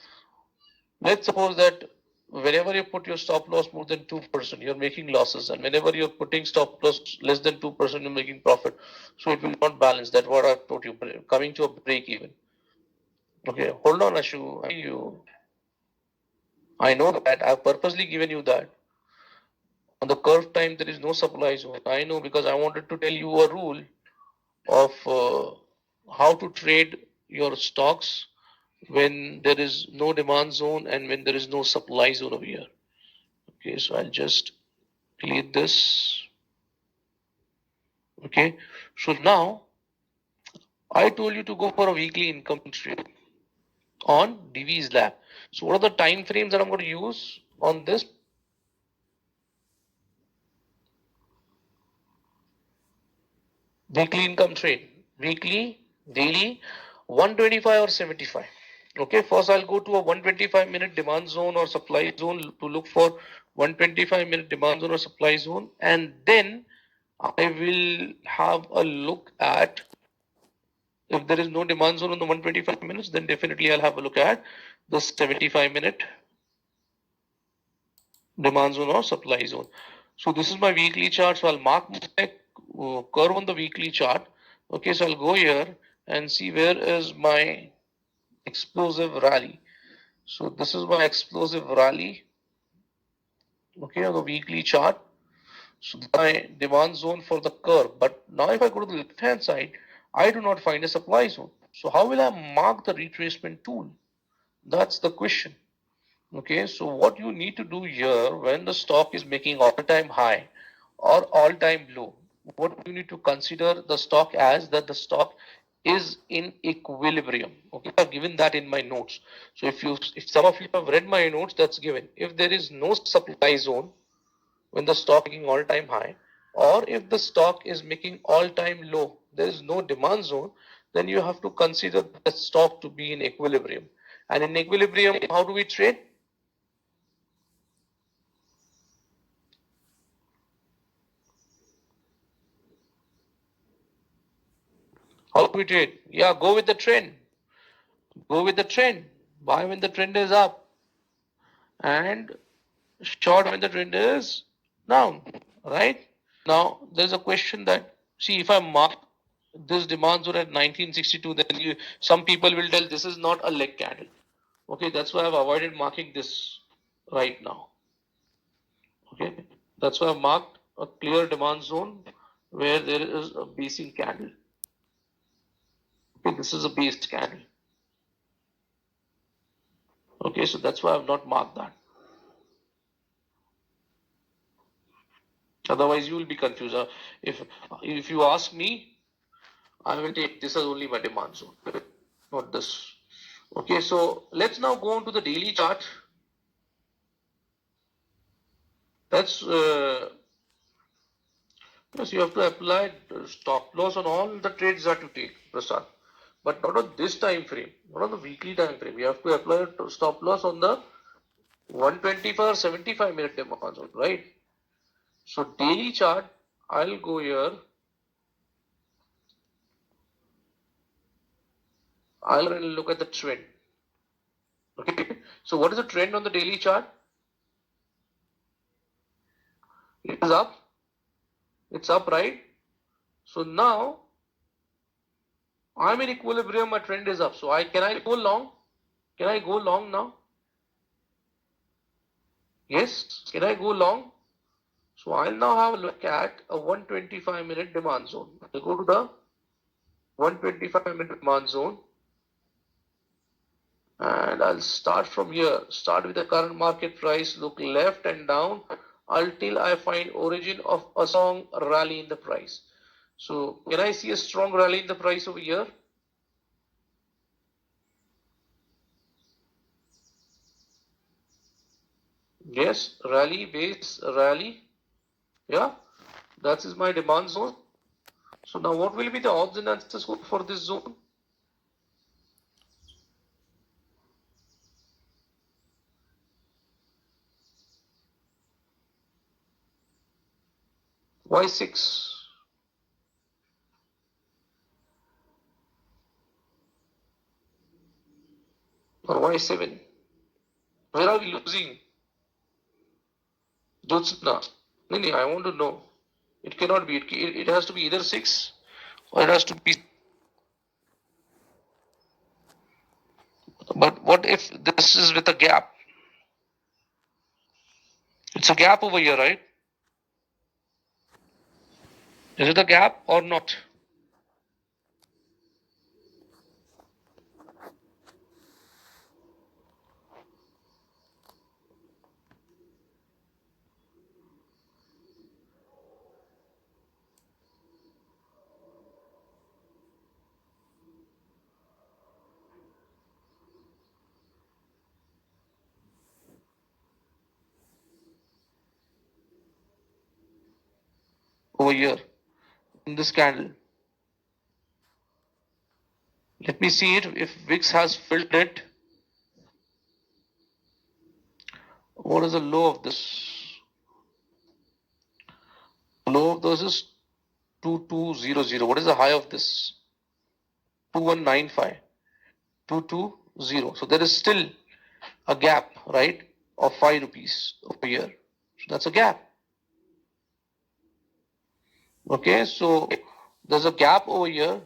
let's suppose that whenever you put your stop loss more than 2%, you're making losses, and whenever you're putting stop loss less than 2%, you're making profit. So it will not balance. That's what I told you, coming to a break even. Okay, hold on, Ashu. I know that. I've purposely given you that. On the curve time, there is no supply zone. I know because I wanted to tell you a rule of how to trade your stocks when there is no demand zone and when there is no supply zone over here. Okay, so I'll just delete this. Okay, so now I told you to go for a weekly income trade on Divi's Lab. So what are the time frames that I'm going to use on this? Weekly income trade. Weekly, daily, 125 or 75. Okay, first I'll go to a 125-minute demand zone or supply zone to look for 125-minute demand zone or supply zone, and then I will have a look at, if there is no demand zone on the 125 minutes, then definitely I'll have a look at the 75-minute demand zone or supply zone. So this is my weekly chart. So I'll mark my curve on the weekly chart. Okay, so I'll go here and see where is my explosive rally. So this is my explosive rally. Okay, on the weekly chart. So my demand zone for the curve. But now if I go to the left hand side, I do not find a supply zone. So how will I mark the retracement tool? That's the question. Okay, so what you need to do here when the stock is making all-time high or all-time low, what you need to consider the stock as that the stock is in equilibrium. Okay, I've given that in my notes. So if some of you have read my notes, that's given. If there is no supply zone when the stock is making all-time high, or if the stock is making all-time low, there is no demand zone, then you have to consider the stock to be in equilibrium. And in equilibrium, how do we trade? How do we trade? Yeah, go with the trend. Go with the trend. Buy when the trend is up and short when the trend is down. Right? Now, there's a question that, see, if I mark this demand zone at 1962, then some people will tell this is not a leg candle. Okay, that's why I've avoided marking this right now. Okay, that's why I've marked a clear demand zone where there is a basing candle. Okay, this is a based candle. Okay, so that's why I've not marked that. Otherwise, you will be confused. If you ask me, I will take this as only my demand zone, not this. Okay, so let's now go on to the daily chart. That's yes, you have to apply stop loss on all the trades that you take, Prasad, but not on this time frame, not on the weekly time frame. You have to apply stop loss on the 125 or 75-minute demand zone, right? So daily chart, I'll go here. I'll look at the trend. Okay, so what is the trend on the daily chart? It is up. It's up, right? So now I'm in equilibrium. My trend is up. So can I go long? Can I go long now? Yes. Can I go long? So I'll now have a look at a 125-minute demand zone. I'll go to the 125-minute demand zone and I'll start from here. Start with the current market price. Look left and down until I find origin of a strong rally in the price. So can I see a strong rally in the price over here? Yes, rally, base, rally. Yeah, that is my demand zone. So now what will be the odds and answers for this zone? Y6 or Y7? Where are we losing? Jyotsna. No, I want to know. It cannot be. It has to be either 6 or it has to be. But what if this is with a gap? It's a gap over here, right? Is it a gap or not? over here in this candle. Let me see it if VIX has filled it. What is the low of this? Low of this is 2200. What is the high of this? 2195. 220. So there is still a gap, right, of 5 rupees over here. So that's a gap. Okay, so there's a gap over here.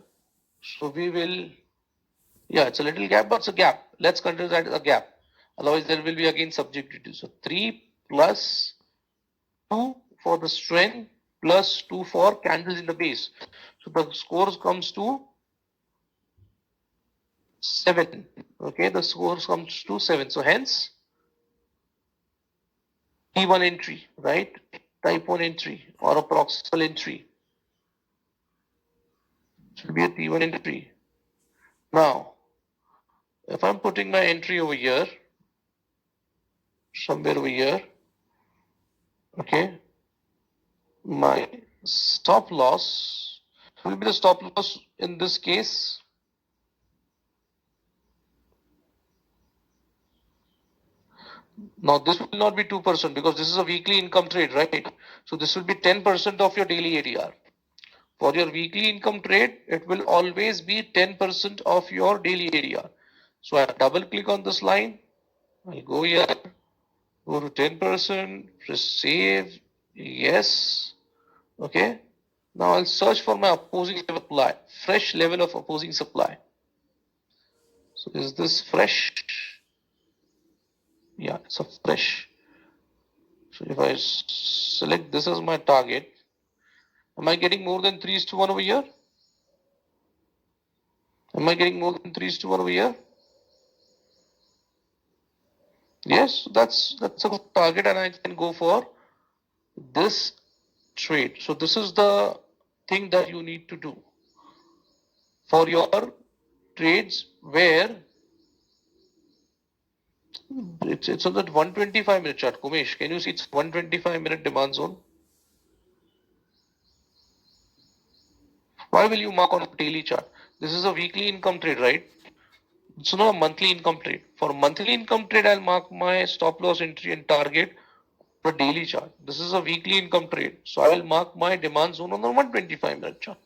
So we will, yeah, it's a little gap, but it's a gap. Let's consider that as a gap. Otherwise, there will be again subjectivity. So 3 plus 2 for the strength plus 2 for candles in the base. So the scores comes to 7. Okay, the scores comes to 7. So hence, T1 entry, right? Type 1 entry or a proximal entry. Should be a T1 entry. Now, if I'm putting my entry over here, somewhere over here, okay, my stop loss will be the stop loss in this case. Now this will not be 2% because this is a weekly income trade, right? So this will be 10% of your daily ADR. For your weekly income trade, it will always be 10% of your daily ADR. So I double click on this line. I'll go here, go to 10%, press save, yes. Okay. Now I'll search for my opposing supply, fresh level of opposing supply. So is this fresh? Yeah, it's a fresh. So if I select this as my target, am I getting more than 3:1 over here? Am I getting more than 3:1 over here? Yes, that's a good target and I can go for this trade. So this is the thing that you need to do for your trades where it's on that 125-minute chart. Kumesh, can you see it's 125-minute demand zone? Why will you mark on a daily chart? This is a weekly income trade, right? It's not a monthly income trade. For monthly income trade, I'll mark my stop loss entry and target for a daily chart. This is a weekly income trade. So I will mark my demand zone on the 125-minute chart,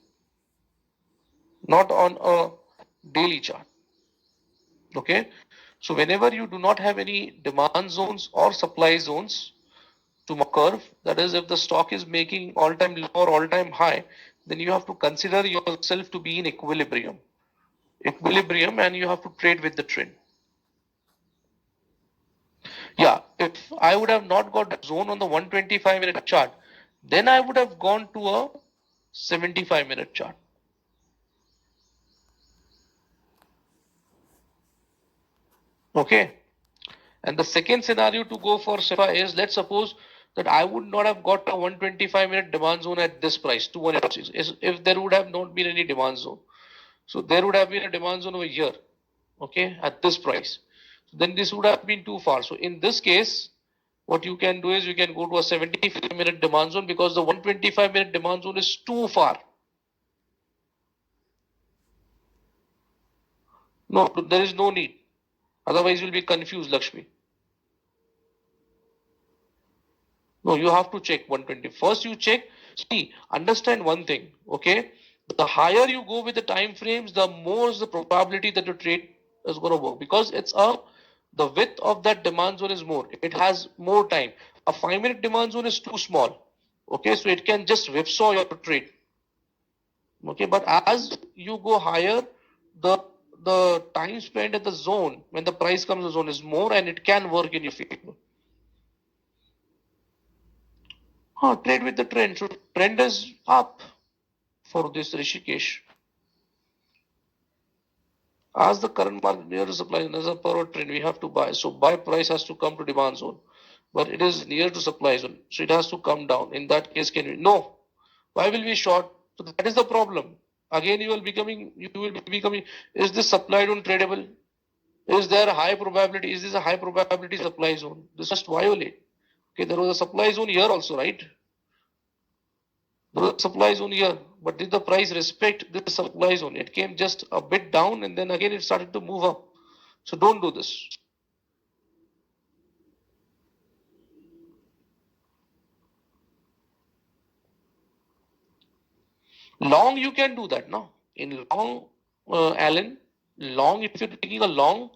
not on a daily chart. Okay. So whenever you do not have any demand zones or supply zones to a curve, that is if the stock is making all-time low or all-time high, then you have to consider yourself to be in equilibrium. And you have to trade with the trend. Yeah, if I would have not got a zone on the 125-minute chart, then I would have gone to a 75-minute chart. Okay. And the second scenario to go for SEPA is, let's suppose that I would not have got a 125-minute demand zone at this price, 206, if there would have not been any demand zone. So there would have been a demand zone over here, okay, at this price. Then this would have been too far. So in this case, what you can do is you can go to a 75-minute demand zone because the 125-minute demand zone is too far. No, there is no need. Otherwise, you'll be confused, Lakshmi. No, you have to check 120. First, you check. See, understand one thing, okay? The higher you go with the time frames, the more is the probability that your trade is going to work because the width of that demand zone is more. It has more time. A 5-minute demand zone is too small. Okay, so it can just whipsaw your trade. Okay, but as you go higher, the time spent at the zone when the price comes to the zone is more and it can work in your favor. Trade with the trend. So trend is up for this Rishikesh. As the current market near to supply, as a power trend, we have to buy. So buy price has to come to demand zone, but it is near to supply zone, so it has to come down. In that case, can we? No. Why will we short? So that is the problem. Again, you will be becoming. Is this supply zone tradable? Is there a high probability? Is this a high probability supply zone? This must violate. Okay, there was a supply zone here also, right? There was a supply zone here, but did the price respect this supply zone? It came just a bit down and then again it started to move up. So don't do this. Long, you can do that now. In long, Alan, long, if you're taking a long,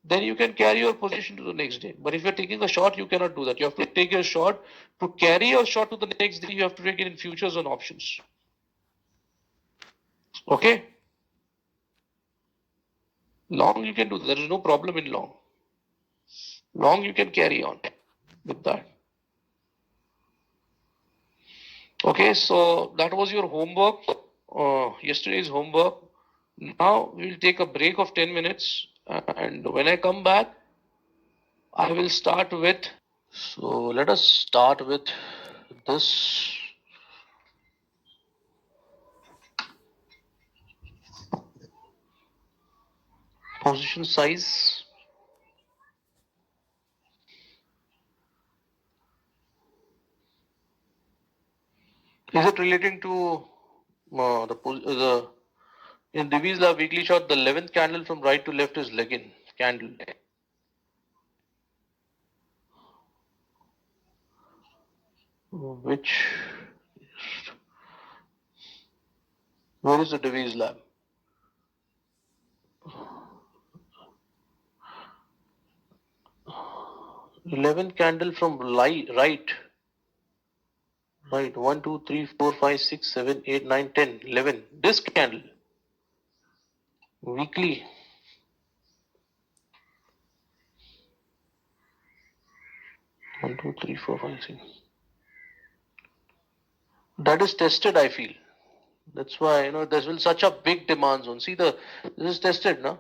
then you can carry your position to the next day. But if you're taking a short, you cannot do that. You have to take your short. To carry your short to the next day, you have to take it in futures and options. Okay? Long, you can do that. There is no problem in long. Long, you can carry on with that. Okay, so that was your homework, yesterday's homework. Now we'll take a break of 10 minutes, and when I come back, I will start with. So let us start with this. Position size. Is it relating to the in Divi's Law weekly chart, the 11th candle from right to left is leg-in candle. Which, where is the Divi's Lab? 11th candle from right. Right, 1, 2, 3, 4, 5, 6, 7, 8, 9, 10, 11. This candle, weekly. One, two, three, four, five, six. That is tested, I feel. That's why, there's been such a big demand zone. See, this is tested, no?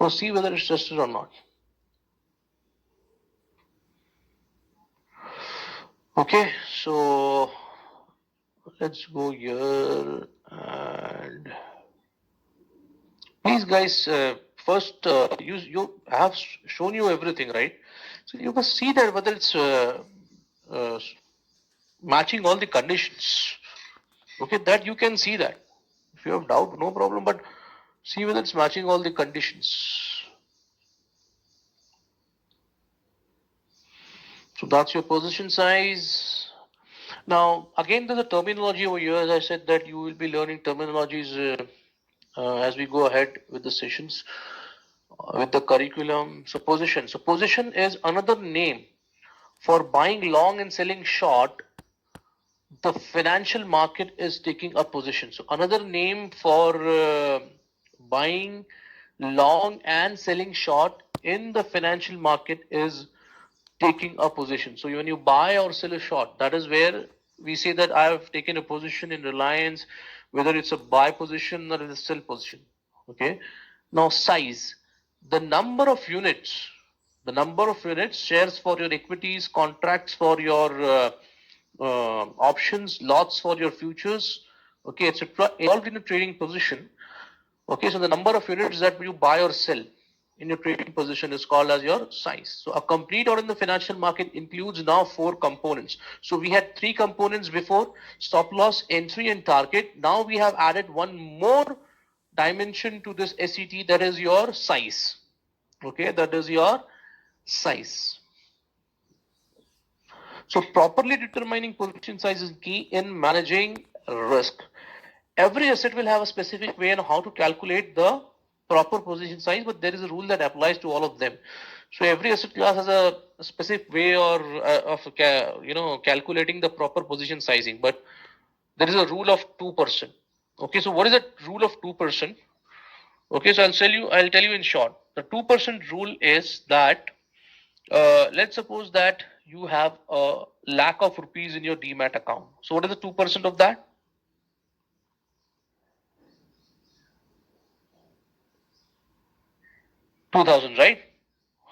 Now see whether it's tested or not. Okay, so let's go here and please, guys, first you have shown you everything, right? So you must see that whether it's uh, matching all the conditions. Okay, that you can see that. If you have doubt, no problem, but see whether it's matching all the conditions. So that's your position size. Now, again, there's a terminology over here. As I said, that you will be learning terminologies as we go ahead with the sessions, with the curriculum. So position. So position is another name for buying long and selling short. The financial market is taking a position. So another name for buying long and selling short in the financial market is taking a position. So when you buy or sell a short, that is where we say that I have taken a position in Reliance, whether it's a buy position or it's a sell position. Okay. Now size, the number of units, shares for your equities, contracts for your options, lots for your futures, okay, etc. Involved in a trading position. Okay, so the number of units that you buy or sell in your trading position is called as your size. So a complete order in the financial market includes now 4 components. So we had 3 components before: stop loss, entry, and target. Now we have added one more dimension to this SET, that is your size. Okay, that is your size. So properly determining position size is key in managing risk. Every asset will have a specific way on how to calculate the proper position size, but there is a rule that applies to all of them. So every asset class has a specific way of calculating the proper position sizing, but there is a rule of 2%. Okay, so what is that rule of 2%? Okay, so I'll tell you in short. The 2% rule is that let's suppose that you have a lakh of rupees in your demat account. So what is the 2% of that? 2,000, right?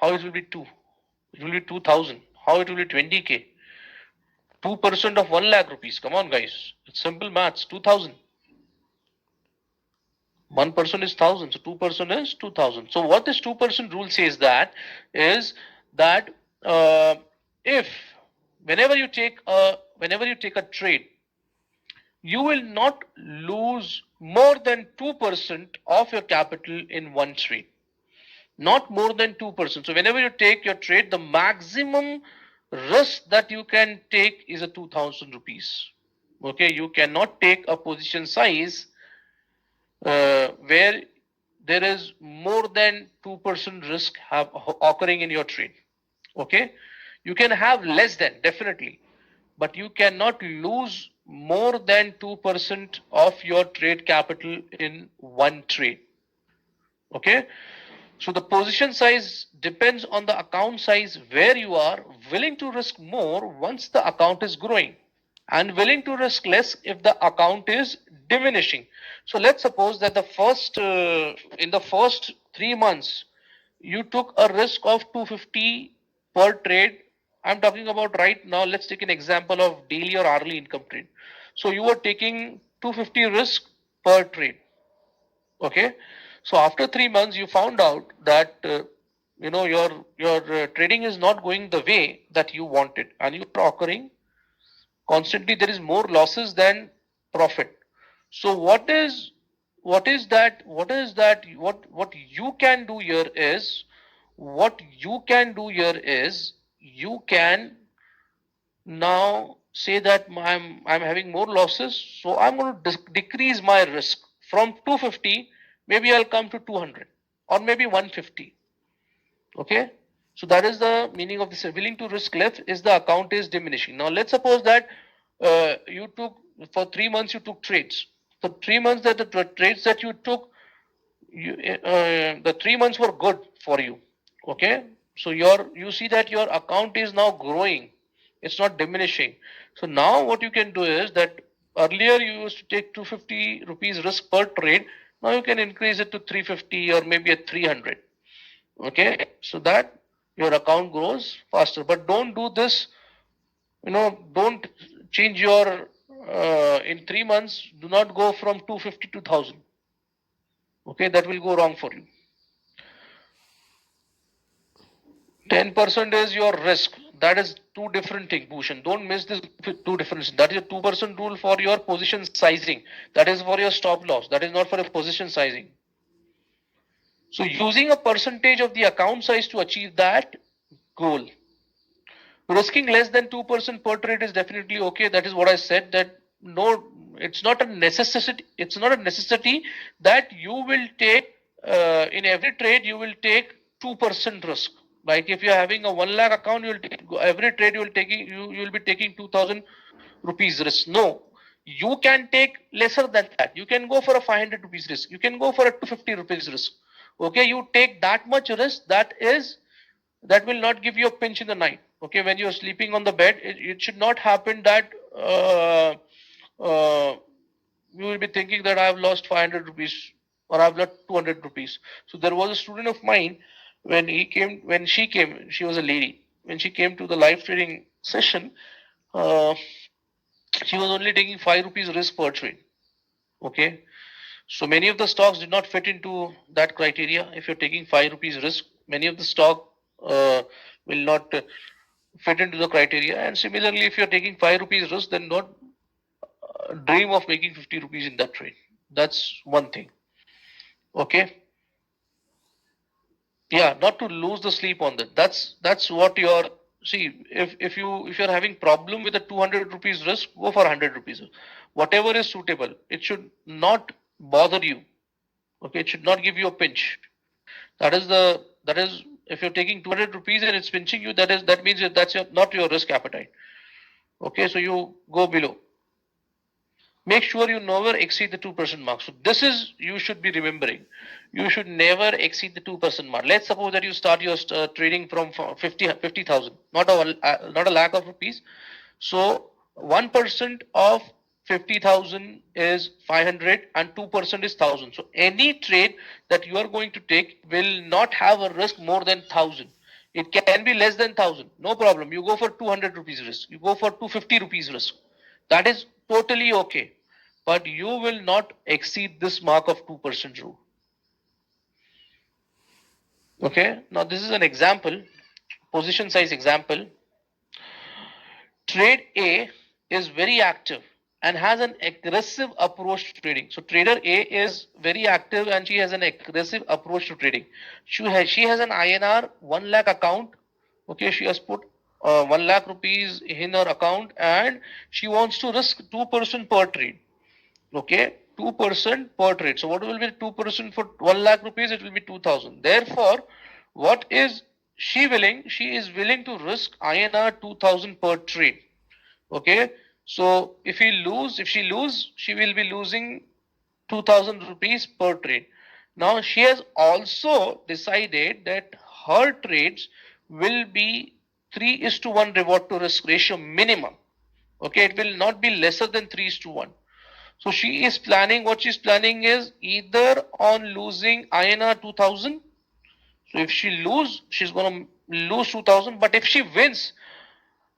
How it will be 2? It will be 2,000. How it will be 20k? 2% of 1 lakh rupees. Come on, guys. It's simple maths. 2,000. 1% is 1,000. So 2% is 2,000. So what this 2% rule says that is that if whenever you take a trade, you will not lose more than 2% of your capital in one trade. Not more than 2%. So whenever you take your trade, the maximum risk that you can take is a 2000 rupees. Okay, you cannot take a position size where there is more than 2% risk occurring in your trade. Okay, you can have less than, definitely, but you cannot lose more than 2% of your trade capital in one trade. Okay, so the position size depends on the account size where you are willing to risk more once the account is growing and willing to risk less if the account is diminishing. So let's suppose that in the first 3 months you took a risk of 250 per trade. I'm talking about right now. Let's take an example of daily or hourly income trade. So you were taking 250 risk per trade. Okay, so after 3 months you found out that your trading is not going the way that you wanted, and you are occurring constantly. There is more losses than profit. So what you can do here is you can now say that I'm having more losses, so I'm going to decrease my risk from 250. Maybe I'll come to 200 or maybe 150. Okay, so that is the meaning of this. Willing to risk less is the account is diminishing. Now let's suppose that you took for 3 months you took trades. For 3 months that the trades that you took, the 3 months were good for you. Okay, so you see that your account is now growing, it's not diminishing. So now what you can do is that earlier you used to take 250 rupees risk per trade. Now you can increase it to 350 or maybe at 300. Okay, so that your account grows faster. But don't do this, don't change your in 3 months, do not go from 250 to 1000. Okay, that will go wrong for you. 10% is your risk. That is two different things, Bhushan. Don't miss this two difference. That is a 2% rule for your position sizing. That is for your stop loss. That is not for a position sizing. So using a percentage of the account size to achieve that goal. Risking less than 2% per trade is definitely okay. That is what I said, that no, it's not a necessity. It's not a necessity that you will take in every trade you will take 2% risk. Like if you're having a 1 lakh account, you'll take, every trade you'll be taking 2000 rupees risk. No, you can take lesser than that. You can go for a 500 rupees risk. You can go for a 250 rupees risk. Okay, you take that much risk, that will not give you a pinch in the night. Okay, when you're sleeping on the bed, it should not happen that you will be thinking that I have lost 500 rupees or I've lost 200 rupees. So there was a student of mine, when she was a lady. When she came to the live trading session, uh, she was only taking 5 rupees risk per trade. Okay, so many of the stocks did not fit into that criteria. If you're taking 5 rupees risk, many of the stock will not fit into the criteria. And similarly, if you're taking 5 rupees risk, then not dream of making 50 rupees in that trade. That's one thing. Okay. Yeah, not to lose the sleep on that. That's what your see. If you're having problem with a 200 rupees risk, go for 100 rupees. Whatever is suitable. It should not bother you. Okay, it should not give you a pinch. That is if you're taking 200 rupees and it's pinching you, that means not your risk appetite. Okay, so you go below. Make sure you never exceed the 2% mark. So this is you should be remembering. You should never exceed the 2% mark. Let's suppose that you start your trading from 50,000, not a lakh of rupees. So 1% of 50,000 is 500 and 2% is 1000. So any trade that you are going to take will not have a risk more than 1000. It can be less than 1000. No problem. You go for 200 rupees risk. You go for 250 rupees risk. That is totally okay. But you will not exceed this mark of 2% rule. Okay. Now this is an example, position size example. trade A is very active and has an aggressive approach to trading. So trader A is very active and she has an aggressive approach to trading. She has an INR 1 lakh account. Okay, she has put 1 lakh rupees in her account and she wants to risk 2% per trade. Okay, 2% per trade. So what will be 2% for 1 lakh rupees? It will be 2000. Therefore, what is she willing? She is willing to risk INR 2000 per trade. Okay, so if she lose, she will be losing 2000 rupees per trade. Now she has also decided that her trades will be 3 is to 1 reward to risk ratio minimum. Okay, it will not be lesser than 3 is to 1. So she is planning, what she's planning is either on losing INR 2000. So if she lose, she's going to lose 2000. But if she wins,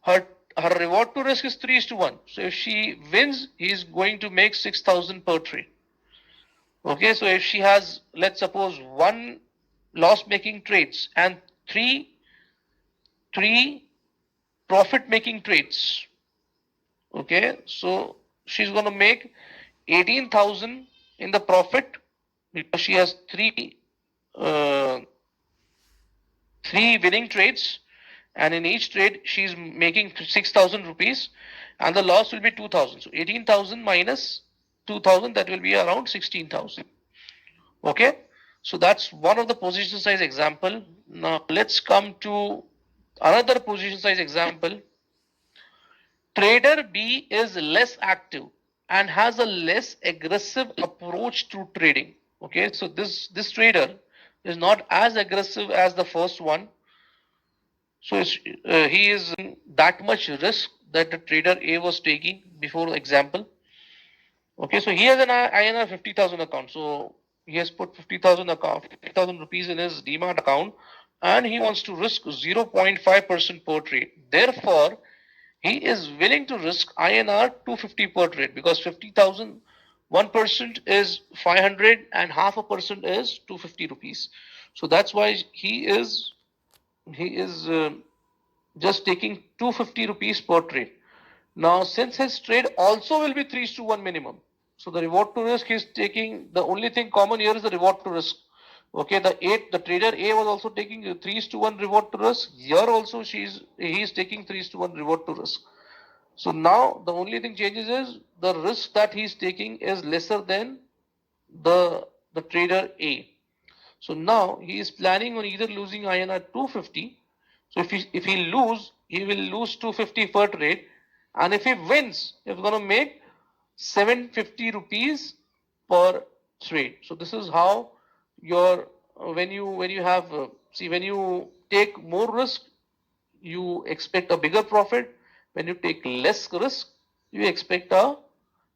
her her reward to risk is 3 is to 1. So if she wins, he is going to make 6000 per trade. Okay, so if she has, let's suppose, one loss making trades and three profit making trades. Okay, so she's going to make 18,000 in the profit because she has uh, three winning trades, and in each trade she's making 6,000 rupees, and the loss will be 2,000. So 18,000 minus 2,000, that will be around 16,000. Okay, so that's one of the position size example. Now let's come to another position size example. Trader B is less active and has a less aggressive approach to trading. Okay, so this trader is not as aggressive as the first one. So he is that much risk that the trader A was taking before example. Okay, so he has an INR 50,000 account. So he has put 50,000 rupees in his demat account, and he wants to risk 0.5% per trade. Therefore, he is willing to risk INR 250 per trade because 50,000, 1% is 500 and half a percent is 250 rupees. So that's why he is just taking 250 rupees per trade. Now, since his trade also will be 3 to 1 minimum, so the reward to risk is taking, the only thing common here is the reward to risk. Okay, the trader A was also taking 3 to 1 reward to risk. Here also he is taking 3 to 1 reward to risk. So now the only thing changes is the risk that he is taking is lesser than the trader A. So now he is planning on either losing INR 250. So if he lose, he will lose 250 per trade, and if he wins, he's going to make 750 rupees per trade. So this is how your when you have see, when you take more risk, you expect a bigger profit. When you take less risk, you expect a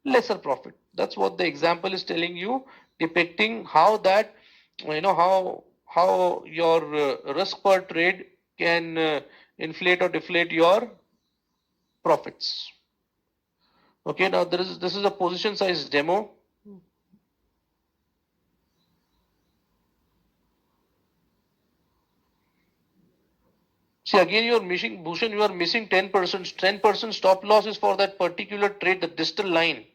lesser profit. That's what the example is telling you, depicting how that how your risk per trade can inflate or deflate your profits. Okay, now this is a position size demo. See, again, you are missing, Bhushan, you are missing 10%. 10% stop loss is for that particular trade, the distal line.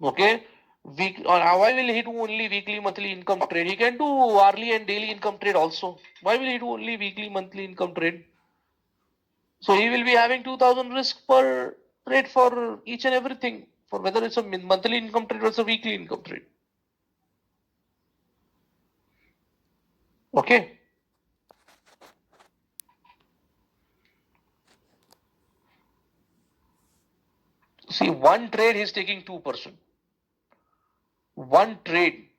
Okay, why will he do only weekly, monthly income trade? He can do hourly and daily income trade also. Why will he do only weekly, monthly income trade? So he will be having 2000 risk per trade for each and everything, for whether it's a monthly income trade or it's a weekly income trade. Okay. See, one trade he's taking 2%. One trade.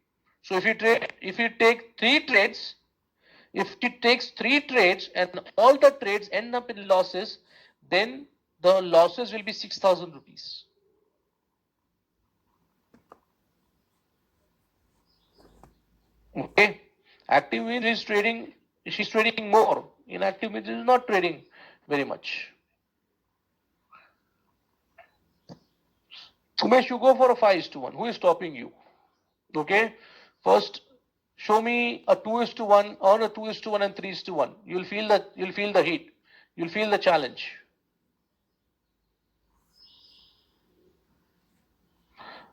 So if you take three trades, if it takes three trades and all the trades end up in losses, then the losses will be 6,000 rupees. Okay. Active means she's trading more. Inactive means is not trading very much. Umesh, you go for a 5 is to 1. Who is stopping you? Okay. First, show me a 2 is to 1 or a 2 is to 1 and 3 is to 1. You'll feel the heat. You'll feel the challenge.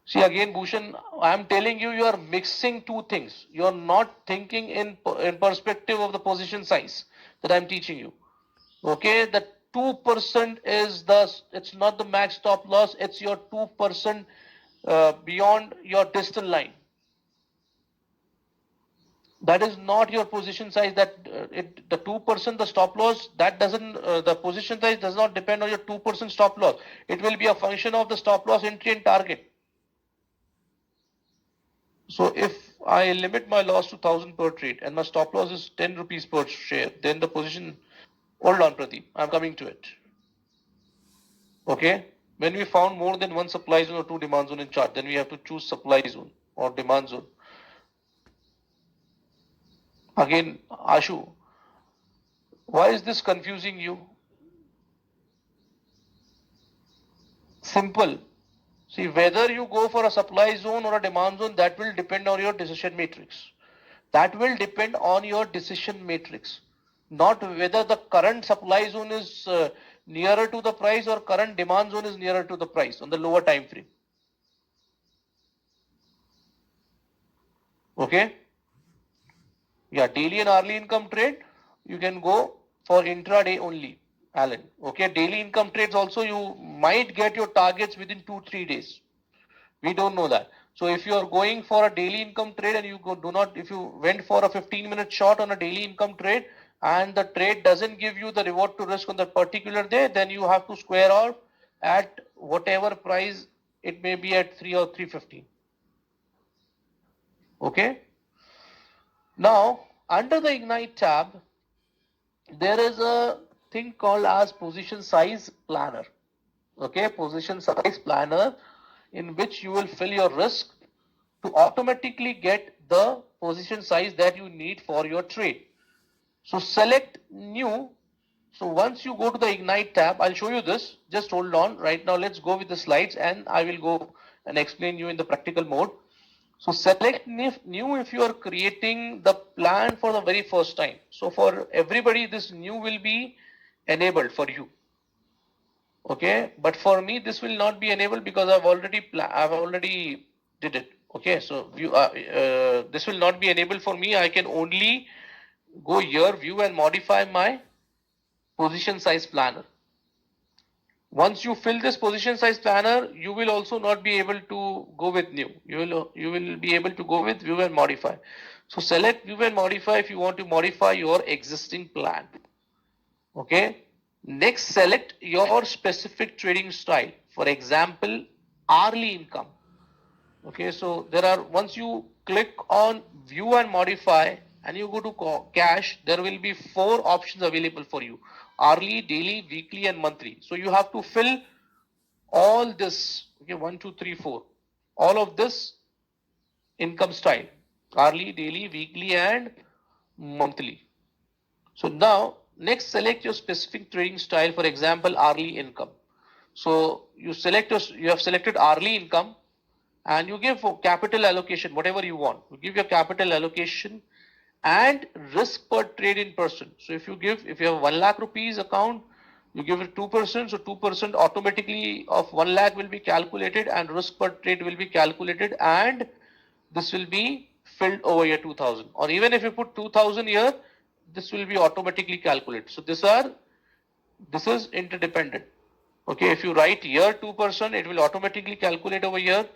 See again, Bhushan, I'm telling you, you are mixing two things. You are not thinking in perspective of the position size that I'm teaching you. Okay, the 2% is it's not the max stop loss, it's your 2% beyond your distal line. That is not your position size. The 2% the stop loss, that doesn't the position size does not depend on your 2% stop loss. It will be a function of the stop loss entry and target. So if I limit my loss to 1,000 per trade and my stop loss is 10 rupees per share, then the position, hold on Pradeep, I'm coming to it. Okay, when we found more than one supply zone or two demand zone in chart, then we have to choose supply zone or demand zone. Again, Ashu, why is this confusing you? Simple. See, whether you go for a supply zone or a demand zone, that will depend on your decision matrix. That will depend on your decision matrix, not whether the current supply zone is nearer to the price or current demand zone is nearer to the price on the lower time frame. Okay? Yeah, daily and hourly income trade, you can go for intraday only, Alan. Okay, daily income trades also you might get your targets within 2-3 days. We don't know that. So if you are going for a daily income trade and if you went for a 15-minute short on a daily income trade and the trade doesn't give you the reward to risk on that particular day, then you have to square off at whatever price it may be at 3 or 350. Okay. Now under the Ignite tab, there is a thing called as position size planner. Okay, position size planner in which you will fill your risk to automatically get the position size that you need for your trade. So select new. So once you go to the Ignite tab, I'll show you this. Just hold on. Right now, let's go with the slides and I will go and explain you in the practical mode. So select new if you are creating the plan for the very first time. So for everybody, this new will be enabled for you. Okay, but for me, this will not be enabled because I've already did it. Okay, so this will not be enabled for me. I can only go here, view and modify my position size planner. Once you fill this position size planner, you will also not be able to go with new. You will be able to go with view and modify. So select view and modify if you want to modify your existing plan. Okay. Next, select your specific trading style. For example, hourly income. Okay, so once you click on view and modify and you go to cash, there will be 4 options available for you: hourly, daily, weekly, and monthly. So you have to fill all this. Okay, 1, 2, 3, 4. All of this income style: hourly, daily, weekly, and monthly. So now next select your specific trading style, for example, hourly income. So you have selected hourly income and you give capital allocation, whatever you want. You give your capital allocation and risk per trade in person. So if you have 1 lakh rupees account, you give it 2%. So 2% automatically of 1 lakh will be calculated and risk per trade will be calculated and this will be filled over here 2000. Or even if you put 2000 here, this will be automatically calculated. So this is interdependent. Okay, if you write here 2%, it will automatically calculate over here.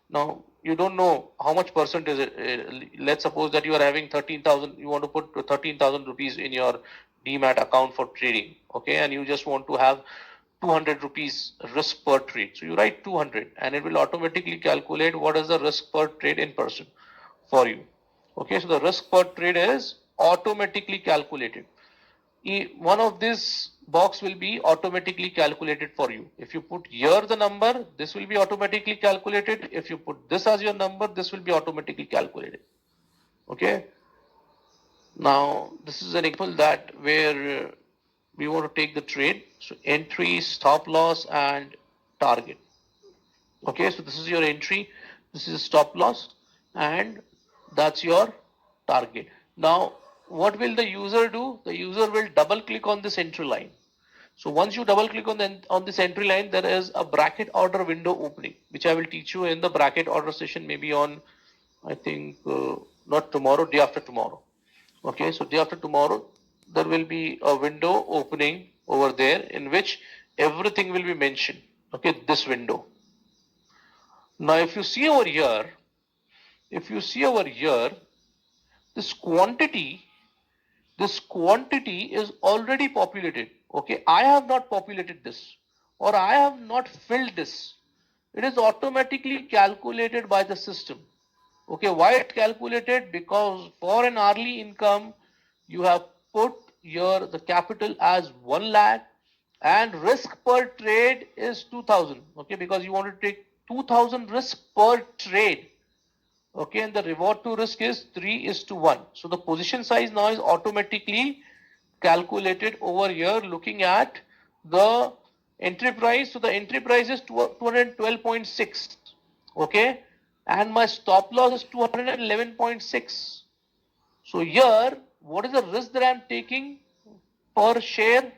Now you don't know how much percent is it. Let's suppose that you are having 13,000. You want to put 13,000 rupees in your Demat account for trading. Okay, and you just want to have 200 rupees risk per trade. So you write 200, and it will automatically calculate what is the risk per trade in person for you. Okay, so the risk per trade is automatically calculated. One of this box will be automatically calculated for you. If you put here the number, this will be automatically calculated. If you put this as your number, this will be automatically calculated. Okay. Now this is an example that where we want to take the trade. So entry, stop loss, and target. Okay, so this is your entry, this is stop loss, and that's your target. Now, what will the user do? The user will double click on this entry line. So once you double click on this entry line, there is a bracket order window opening, which I will teach you in the bracket order session, maybe on, I think, not tomorrow, day after tomorrow. Okay, so day after tomorrow, there will be a window opening over there in which everything will be mentioned. Okay, this window. Now, if you see over here, this quantity is already populated. Okay, I have not populated this, or I have not filled this. It is automatically calculated by the system. Okay, why it calculated? Because for an hourly income, you have put your the capital as 1 lakh and risk per trade is 2000. Okay, because you want to take 2000 risk per trade. Okay, and the reward to risk is 3:1. So the position size now is automatically calculated over here looking at the entry price. So the entry price is 212.6. Okay, and my stop loss is 211.6. So here, what is the risk that I am taking per share?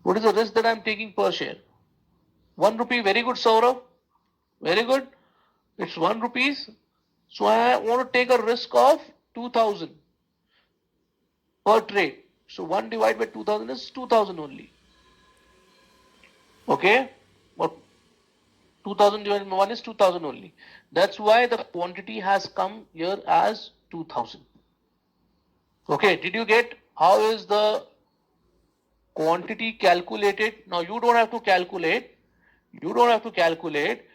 What is the risk that I am taking per share? 1 rupee. Very good, Saurav. Very good. It's 1 rupees. So I want to take a risk of 2000 per trade. So 1 divided by 2000 is 2000 only. Okay. But 2000 divided by 1 is 2000 only. That's why the quantity has come here as 2000. Okay. Did you get how is the quantity calculated? Now you don't have to calculate. You don't have to calculate.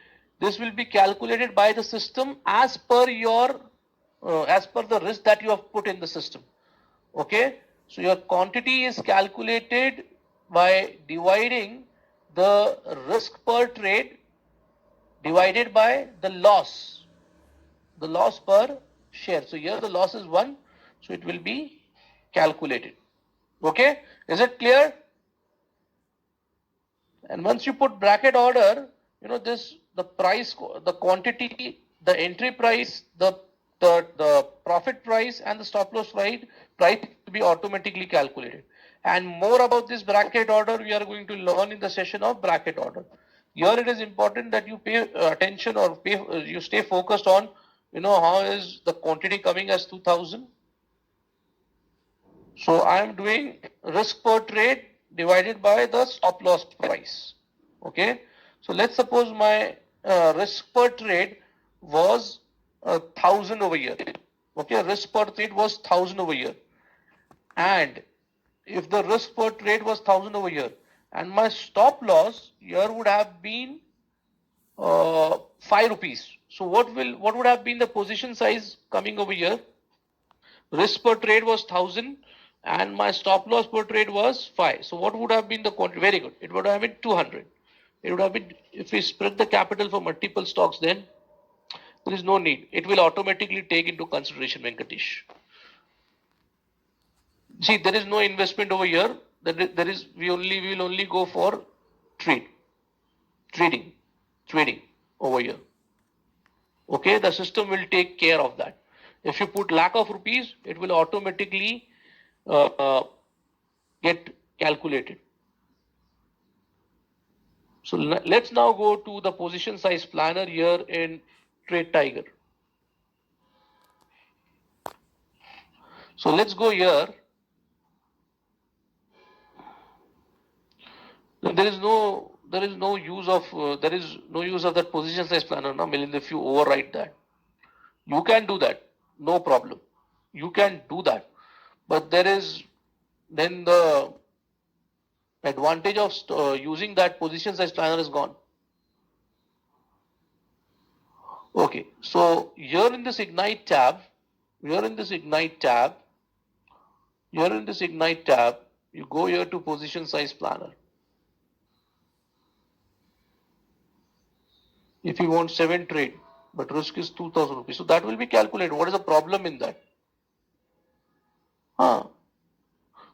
This will be calculated by the system as per your as per the risk that you have put in the system. Okay, so your quantity is calculated by dividing the risk per trade divided by the loss per share. So here the loss is 1, so it will be calculated. Okay, is it clear? And once you put bracket order, you know this, the price, the quantity, the entry price, the profit price and the stop loss price to be automatically calculated. And more about this bracket order we are going to learn in the session of bracket order. Here it is important that you pay attention or you stay focused on, you know, how is the quantity coming as 2000. So I am doing risk per trade divided by the stop loss price. Okay. So let's suppose my risk per trade was 1000 over here. Okay. Risk per trade was 1000 over here. And if the risk per trade was 1000 over here and my stop loss here would have been 5 rupees. So what would have been the position size coming over here? Risk per trade was 1000 and my stop loss per trade was 5. So what would have been the quantity? Very good. It would have been 200. It would have been, if we spread the capital for multiple stocks, then there is no need. It will automatically take into consideration, Venkatesh. See, there is no investment over here. We will only go for trading over here. Okay, the system will take care of that. If you put lakh of rupees, it will automatically get calculated. So let's now go to the position size planner here in Trade Tiger. So let's go here. There is no use of that position size planner now. Milind, if you override that, you can do that, no problem. You can do that, but there is then the advantage of using that position size planner is gone. Okay, so here in this Ignite tab, you go here to position size planner. If you want 7 trade, but risk is 2000 rupees, so that will be calculated. What is the problem in that?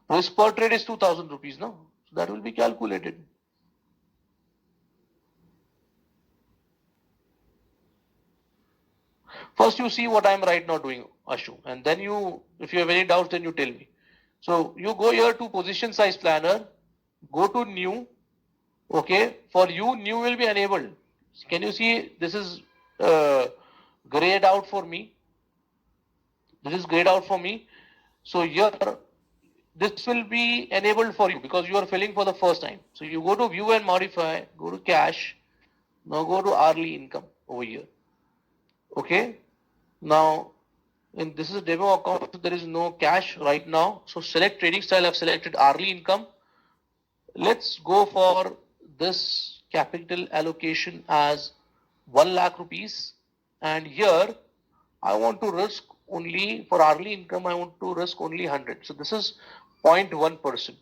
Risk per trade is 2000 rupees, no? So that will be calculated. First you see what I'm right now doing, Ashu, and then you, if you have any doubts, then you tell me. So you go here to position size planner, go to new. Okay, for you, new will be enabled. Can you see this is grayed out for me? This is grayed out for me. So here, this will be enabled for you because you are filling for the first time. So you go to view and modify, go to cash, now go to hourly income over here. Okay, now and this is a demo account, so there is no cash right now. So select trading style, I've selected hourly income. Let's go for this capital allocation as 1 lakh rupees. And here I want to risk only for hourly income, I want to risk only 100. So this is 0.1%.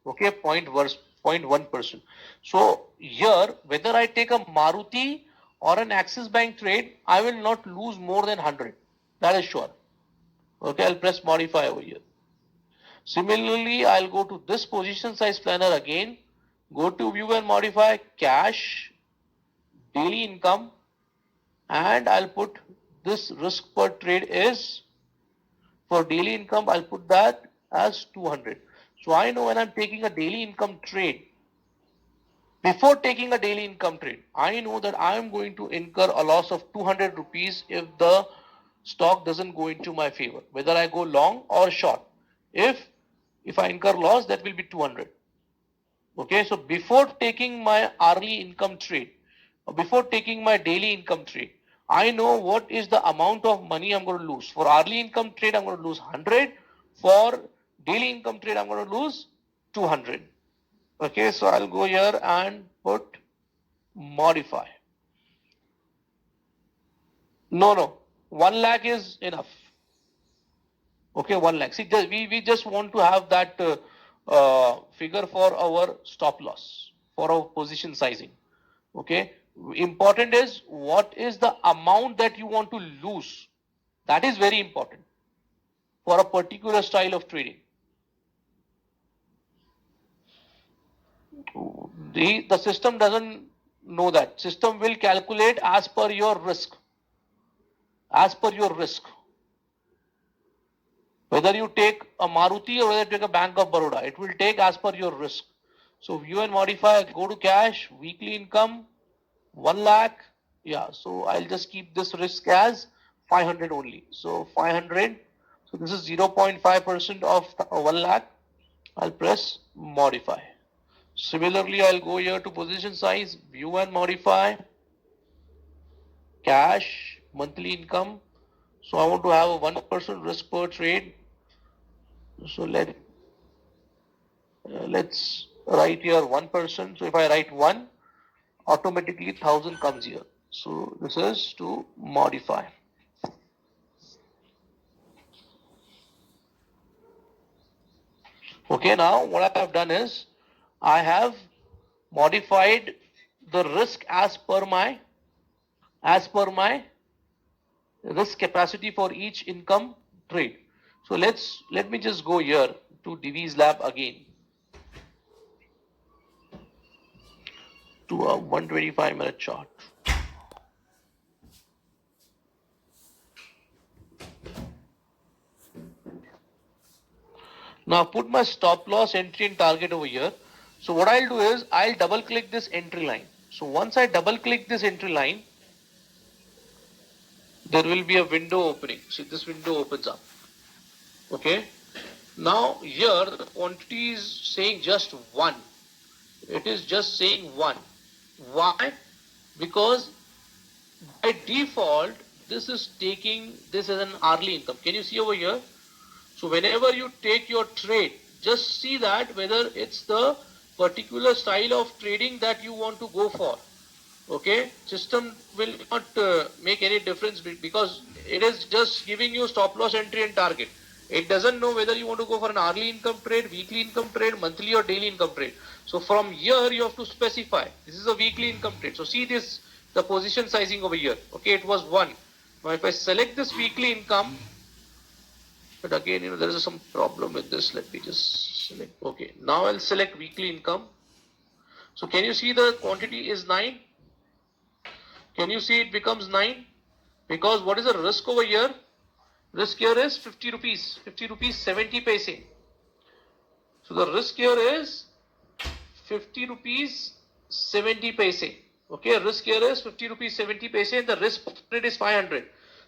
Okay, 0.1%. So here, whether I take a Maruti or an Axis Bank trade, I will not lose more than 100. That is sure. Okay, I'll press modify over here. Similarly, I'll go to this position size planner again, go to view and modify cash, daily income, and I'll put this risk per trade is for daily income, I'll put that as 200. So I know when I'm taking a daily income trade, before taking a daily income trade, I know that I am going to incur a loss of 200 rupees if the stock doesn't go into my favor, whether I go long or short. If I incur loss, that will be 200. Okay, so before taking my hourly income trade, or before taking my daily income trade, I know what is the amount of money I'm going to lose. For hourly income trade, I'm going to lose 100. For daily income trade, I'm going to lose 200. Okay, so I'll go here and put modify. No, 1 lakh is enough. Okay, 1 lakh. See, we just want to have that figure for our stop loss, for our position sizing. Okay, important is what is the amount that you want to lose. That is very important for a particular style of trading. The system doesn't know that. System will calculate as per your risk. As per your risk. Whether you take a Maruti or whether you take a Bank of Baroda, it will take as per your risk. So view and modify, go to cash, weekly income, 1 lakh. Yeah, so I'll just keep this risk as 500 only. So 500. So this is 0.5% of 1 lakh. I'll press modify. Similarly, I'll go here to position size, view and modify, cash, monthly income. So I want to have a 1% risk per trade. So let's write here 1%. So if I write 1, automatically 1000 comes here. So this is to modify. Okay, now what I have done is I have modified the risk as per my risk capacity for each income trade. So let me just go here to Divi's lab again to a 125-minute chart. Now put my stop loss, entry and target over here. So what I'll do is I'll double click this entry line. So once I double click this entry line, there will be a window opening. See, this window opens up. Okay. Now here the quantity is saying just 1. It is just saying 1. Why? Because by default, this is taking this as an hourly income. Can you see over here? So whenever you take your trade, just see that whether it's the particular style of trading that you want to go for. Okay, system will not make any difference because it is just giving you stop loss, entry and target. It doesn't know whether you want to go for an hourly income trade, weekly income trade, monthly or daily income trade. So from here you have to specify. This is a weekly income trade. So see this, the position sizing over here. Okay, it was 1. Now if I select this weekly income, but again, there is some problem with this. Let me just select. Okay, now I'll select weekly income. So can you see the quantity is 9? Can you see it becomes 9? Because what is the risk over here? Risk here is 50 rupees, 50 rupees 70 paise. So the risk here is 50 rupees 70 paise. Okay, risk here is 50 rupees 70 paise and the risk rate is 500.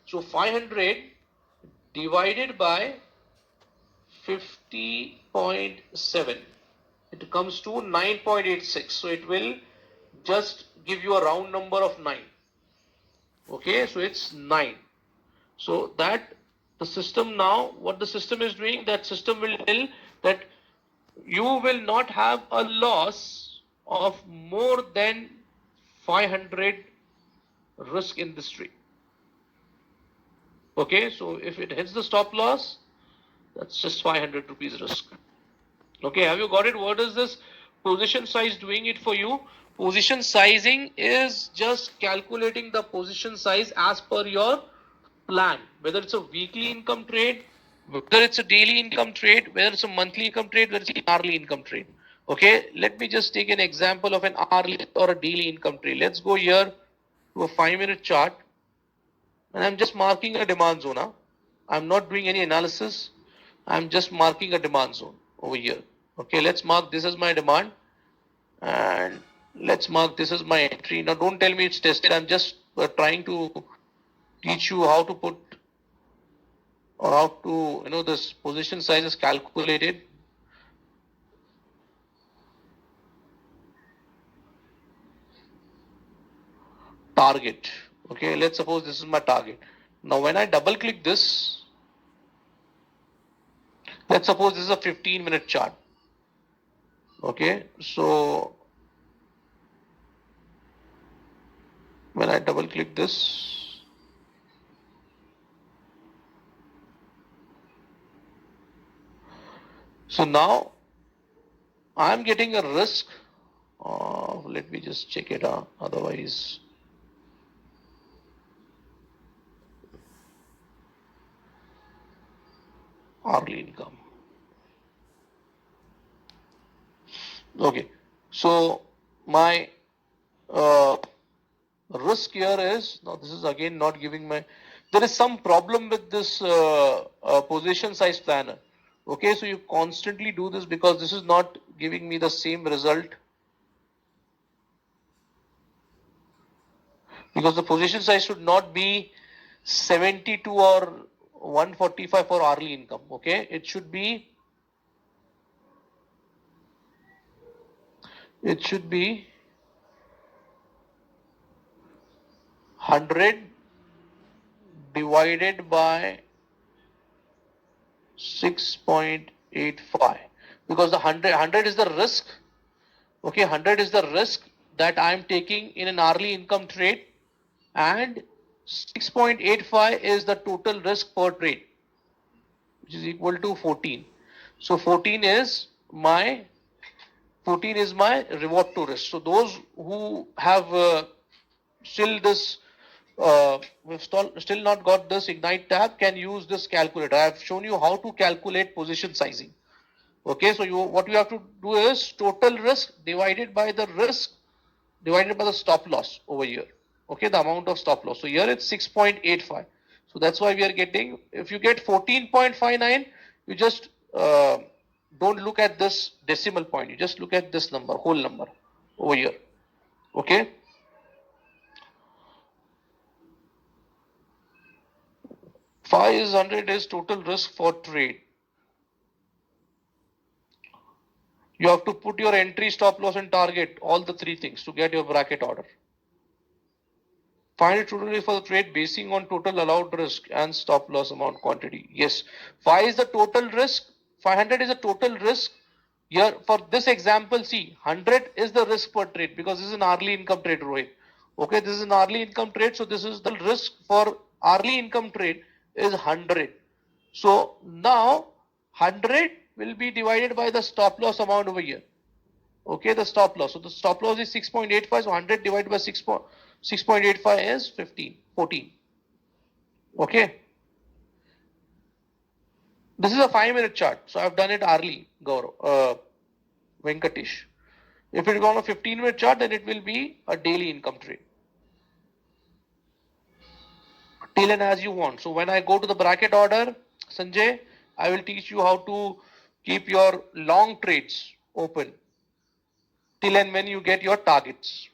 So 500 divided by 50.7, it comes to 9.86. So it will just give you a round number of 9. Okay, so it's 9. So that the system now, what the system is doing, that system will tell that you will not have a loss of more than 500 risk in this trade. Okay, so if it hits the stop loss, that's just 500 rupees risk. Okay, have you got it? What is this position size doing it for you? Position sizing is just calculating the position size as per your plan, whether it's a weekly income trade, whether it's a daily income trade, whether it's a monthly income trade, whether it's an hourly income trade. Okay, let me just take an example of an hourly or a daily income trade. Let's go here to a 5-minute chart and I'm just marking a demand zone. I'm not doing any analysis. I'm just marking a demand zone over here. Okay, let's mark this as my demand and let's mark this as my entry. Now don't tell me it's tested. I'm just trying to teach you how to put or how to, this position size is calculated. Target. Okay, let's suppose this is my target. Now when I double click this, let's suppose this is a 15-minute chart. Okay, so when I double click this, so now I'm getting a risk of, let me just check it out, otherwise hourly income. Okay, so my risk here is, now this is again not giving my, there is some problem with this position size planner. Okay, so you constantly do this because this is not giving me the same result. Because the position size should not be 72 or 145 for hourly income. Okay, it should be 100 divided by 6.85, because the 100 is the risk. Okay, 100 is the risk that I am taking in an hourly income trade, and 6.85 is the total risk per trade, which is equal to 14. So 14 is my reward to risk. So those who have still this we've still not got this Ignite tab can use this calculator. I have shown you how to calculate position sizing. Okay, so what you have to do is total risk divided by the risk divided by the stop loss over here. Okay, the amount of stop loss. So here it's 6.85. So that's why we are getting, if you get 14.59, you just don't look at this decimal point. You just look at this number, whole number over here. Okay. Five hundred is total risk for trade. You have to put your entry, stop loss and target, all the three things to get your bracket order. Find it totally for the trade basing on total allowed risk and stop loss amount quantity. Yes, 5 is the total risk, 500 is the total risk. Here for this example, see, 100 is the risk per trade because this is an hourly income trade, Rohit. Okay, this is an hourly income trade, so this is the risk for hourly income trade is 100. So now 100 will be divided by the stop loss amount over here. Okay, the stop loss. So the stop loss is 6.85. So 100 divided by 6.85 is 14. Okay. This is a 5-minute chart. So I've done it hourly, Gaurav, Venkatesh. If it is on a 15-minute chart, then it will be a daily income trade. till and as you want. So when I go to the bracket order, Sanjay, I will teach you how to keep your long trades open till and when you get your targets.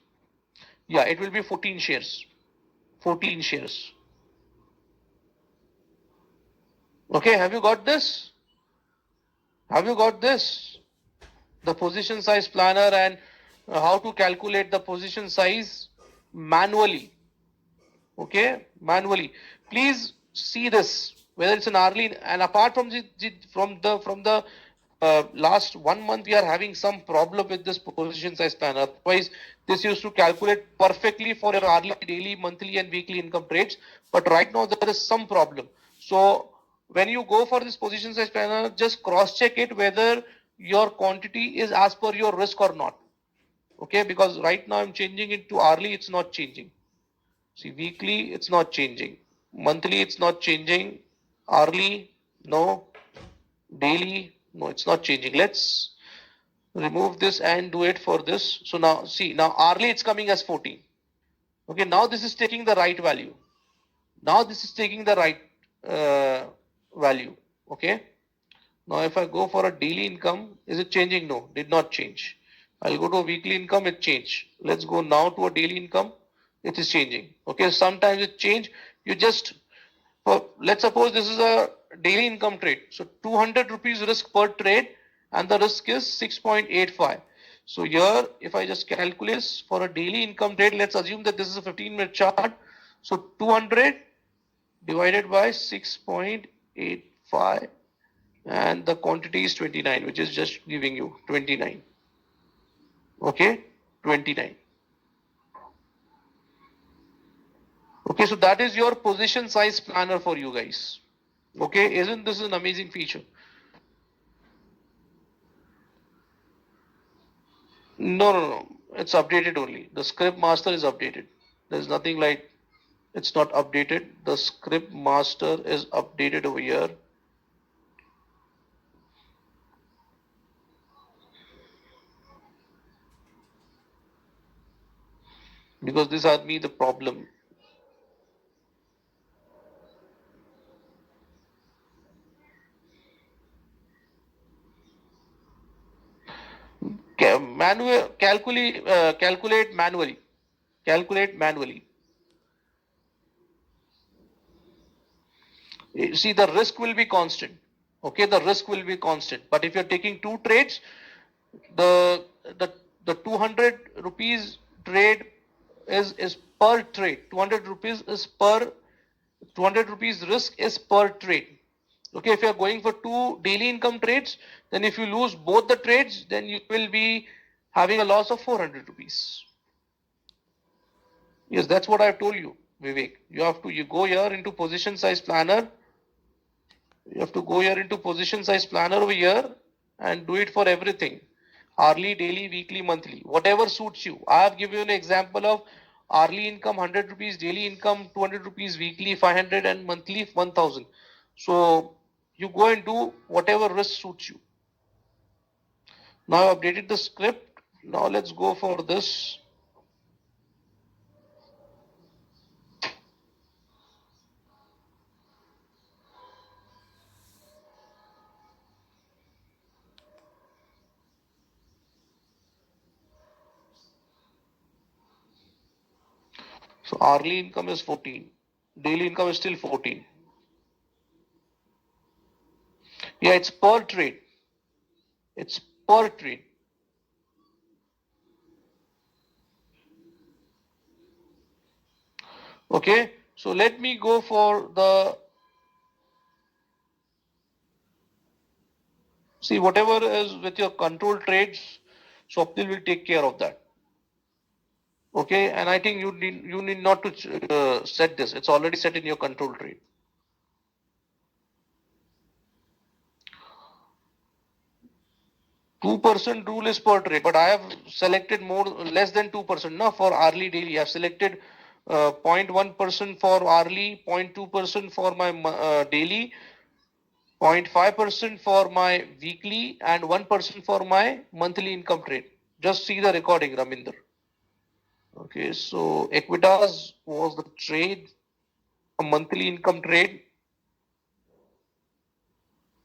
Yeah, it will be 14 shares. 14 shares. Okay, have you got this? Have you got this? The position size planner and how to calculate the position size manually. Okay, manually. Please see this, whether it's an hourly, and apart from the last 1 month, we are having some problem with this position size planner. Otherwise, this used to calculate perfectly for your hourly, daily, monthly, and weekly income trades. But right now, there is some problem. So when you go for this position size planner, just cross check it whether your quantity is as per your risk or not. Okay, because right now I'm changing it to hourly, it's not changing. See, weekly, it's not changing. Monthly, it's not changing. Hourly, no. Daily, no, it's not changing. Let's remove this and do it for this. So now, see, now hourly, it's coming as 14. Okay, now this is taking the right value. Now this is taking the right value. Okay. Now if I go for a daily income, is it changing? No, did not change. I'll go to a weekly income, it changed. Let's go now to a daily income, it is changing. Okay, sometimes it change. You just, let's suppose this is a daily income trade. So 200 rupees risk per trade and the risk is 6.85. So here, if I just calculate this for a daily income trade, let's assume that this is a 15-minute chart. So 200 divided by 6.85 and the quantity is 29, which is just giving you 29. Okay, 29. Okay, so that is your position size planner for you guys. Okay, isn't this an amazing feature? No, it's updated only. The script master is updated. There's nothing like it's not updated. The script master is updated over here. Because this had me the problem. Calculate manually. Calculate manually. See, the risk will be constant. Okay, the risk will be constant. But if you're taking two trades, the the the 200 rupees trade is per trade. 200 rupees is per 200 rupees risk is per trade. Okay, if you are going for two daily income trades, then if you lose both the trades, then you will be having a loss of 400 rupees. Yes, that's what I've told you, Vivek. You go here into position size planner. You have to go here into position size planner over here and do it for everything. Hourly, daily, weekly, monthly, whatever suits you. I have given you an example of hourly income 100 rupees, daily income 200 rupees, weekly 500 and monthly 1000. So you go and do whatever risk suits you. Now I've updated the script. Now let's go for this. So hourly income is 14. Daily income is still 14. Yeah, it's per trade. It's per trade. Okay, so let me go for the, see whatever is with your control trades, Swapnil will take care of that. Okay, and I think you need not to set this. It's already set in your control trade. 2% rule is per trade, but I have selected more less than 2% now for hourly daily. I have selected 0.1% for hourly, 0.2% for my daily, 0.5% for my weekly, and 1% for my monthly income trade. Just see the recording, Raminder. Okay, so Equitas was the trade a monthly income trade.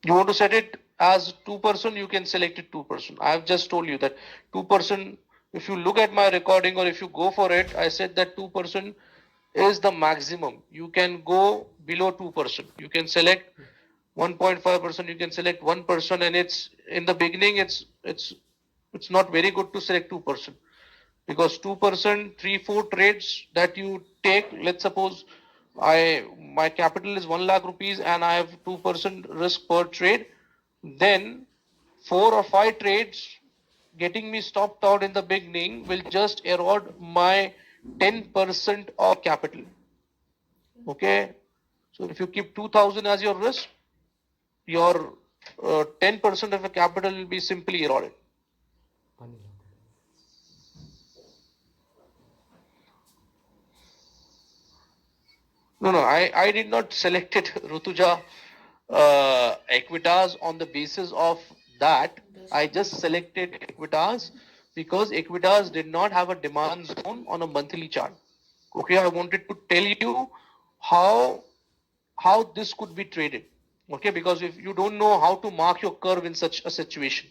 You want to set it as 2%, you can select it 2%. I have just told you that 2%, if you look at my recording or if you go for it, I said that 2% is the maximum. You can go below 2%. You can select 1.5%, you can select 1%, and it's in the beginning, it's not very good to select 2%, because 2%, 3-4 trades that you take, let's suppose my capital is 1 lakh rupees and I have 2% risk per trade, then 4 or 5 trades getting me stopped out in the beginning will just erode my 10% of capital. Okay, so if you keep 2000 as your risk, your 10% of your capital will be simply eroded. No, I did not select it, Rutuja, Equitas on the basis of that. I just selected Equitas because Equitas did not have a demand zone on a monthly chart. Okay, I wanted to tell you how this could be traded. Okay, because if you don't know how to mark your curve in such a situation,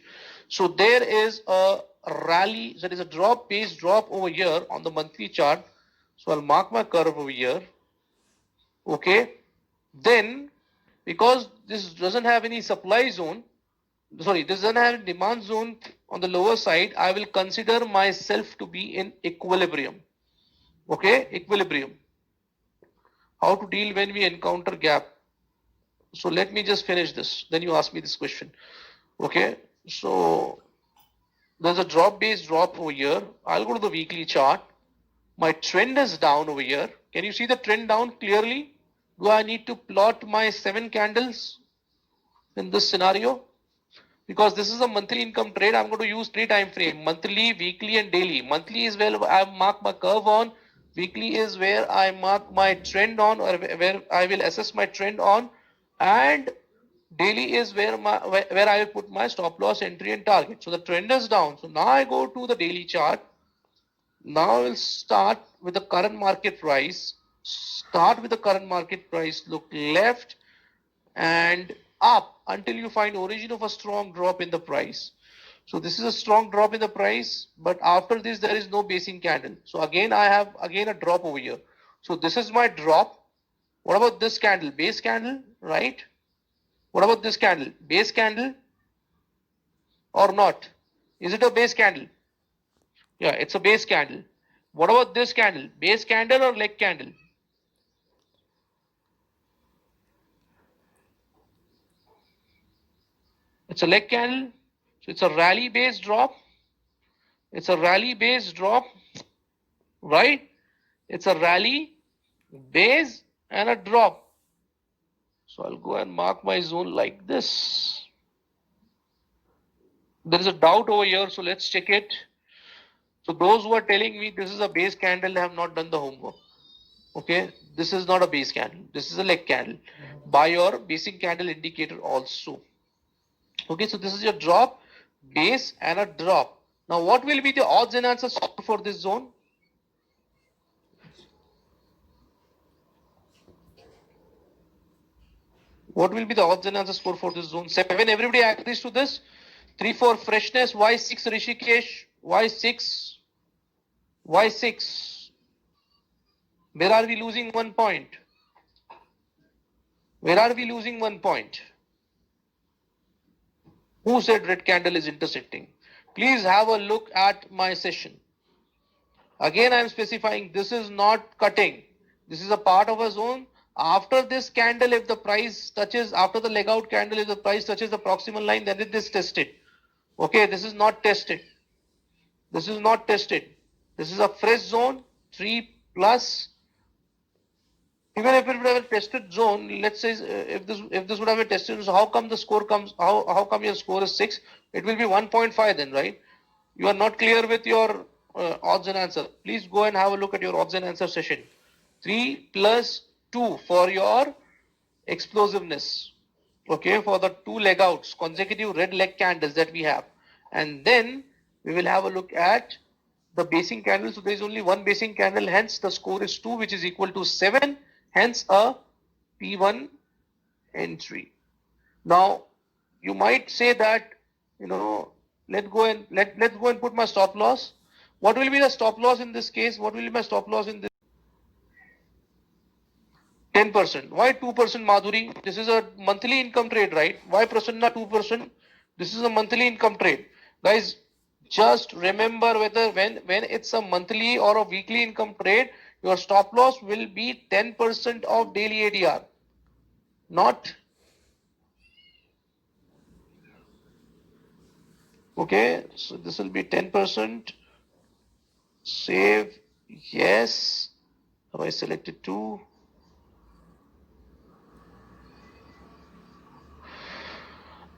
so there is a rally, there is a drop, base drop over here on the monthly chart. So I'll mark my curve over here. Okay, then because this doesn't have any supply zone, sorry, this doesn't have demand zone on the lower side, I will consider myself to be in equilibrium. Okay, equilibrium. How to deal when we encounter gap? So let me just finish this, then you ask me this question. Okay, so there's a drop based drop over here. I'll go to the weekly chart. My trend is down over here. Can you see the trend down clearly? Do I need to plot my 7 candles in this scenario? Because this is a monthly income trade, I'm going to use 3 time frame: monthly, weekly, and daily. Monthly is where I mark my curve on. Weekly is where I mark my trend on, or where I will assess my trend on, and daily is where I will put my stop loss, entry, and target. So the trend is down. So now I go to the daily chart. Now we'll start with the current market price. Start with the current market price. Look left and up until you find origin of a strong drop in the price. So this is a strong drop in the price, but after this there is no basing candle. So again I have a drop over here. So this is my drop. What about this candle? Base candle, right? What about this candle? Base candle or not? Is it a base candle? Yeah, it's a base candle. What about this candle? Base candle or leg candle? It's a leg candle. So it's a rally based drop. It's a rally based drop, right? It's a rally, base, and a drop. So I'll go and mark my zone like this. There is a doubt over here, so let's check it. So those who are telling me this is a base candle have not done the homework. Okay, this is not a base candle. This is a leg candle. By your basic candle indicator also. Okay, so this is your drop, base, and a drop. Now, what will be the odds and answers for this zone? What will be the odds and answers for this zone? 7, everybody agrees to this. 3, 4, freshness. Why 6, Rishikesh? Why 6? Why 6? Where are we losing 1 point? Where are we losing 1 point? Who said red candle is intersecting? Please have a look at my session. Again, I am specifying this is not cutting. This is a part of a zone. After this candle, if the price touches, after the leg out candle, if the price touches the proximal line, then it is tested. Okay, this is not tested. This is not tested. This is a fresh zone, 3 plus. Even if it would have a tested zone, let's say if this would have a tested zone, how come the score comes, how come your score is 6? It will be 1.5 then, right? You are not clear with your odds and answer. Please go and have a look at your odds and answer session. 3 plus 2 for your explosiveness. Okay, for the 2 leg outs, consecutive red leg candles that we have. And then we will have a look at the basing candle. So there is only one basing candle, hence the score is 2, which is equal to 7. hence a P1 entry. Now you might say that, let's go and put my stop loss. What will be the stop loss in this case? What will be my stop loss in this? 10%. Why 2%, Madhuri? This is a monthly income trade, right? Why Prasanna 2%? This is a monthly income trade. Guys, just remember whether when it's a monthly or a weekly income trade, your stop loss will be 10% of daily ADR. Not okay, so this will be 10%. Save, yes. Have I selected 2?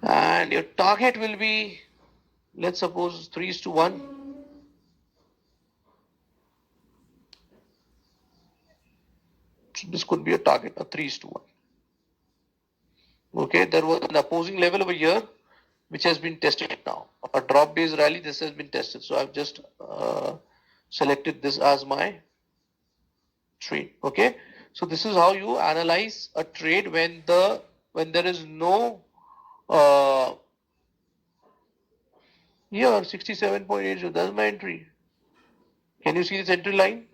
And your target will be, let's suppose 3:1. This could be a target, a 3:1. Okay, there was an opposing level over here, which has been tested now. A drop based rally, this has been tested. So I've just selected this as my trade. Okay, so this is how you analyze a trade when there is no here 67.80. That's my entry. Can you see this entry line?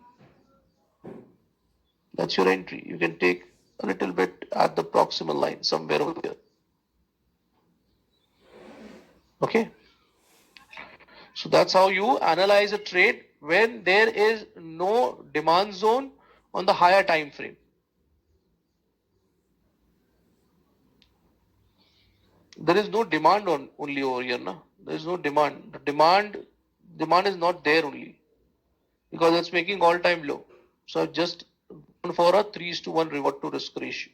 That's your entry. You can take a little bit at the proximal line, somewhere over here. Okay. So that's how you analyze a trade when there is no demand zone on the higher time frame. There is no demand on only over here, na? There is no demand. The demand is not there only because it's making all time low. So I've just gone for a 3:1 reward to risk ratio.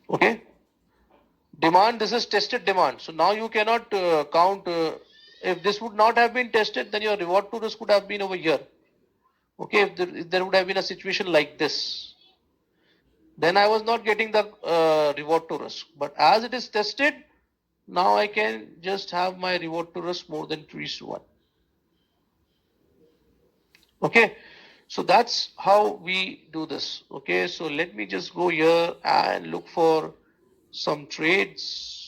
Okay. Demand, this is tested demand. So now you cannot count. If this would not have been tested, then your reward to risk would have been over here. Okay, if there would have been a situation like this, then I was not getting the reward to risk. But as it is tested, now I can just have my reward to risk more than 3:1. Okay, so that's how we do this. Okay, so let me just go here and look for some trades.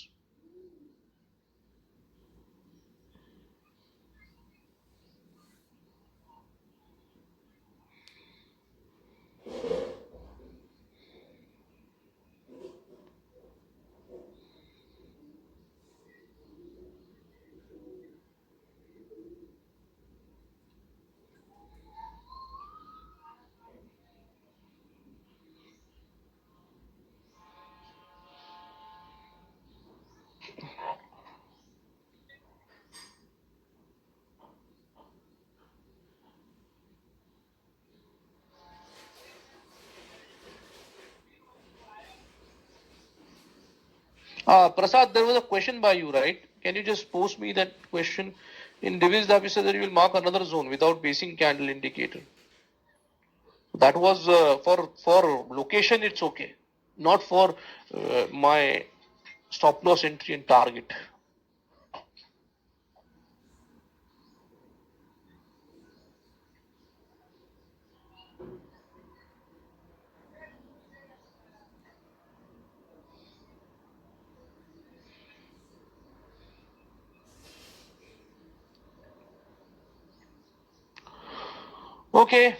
Prasad, there was a question by you, right? Can you just post me that question? In Divis Davi said that you will mark another zone without basing candle indicator. That was for location, it's okay. Not for my stop loss entry and target. Okay.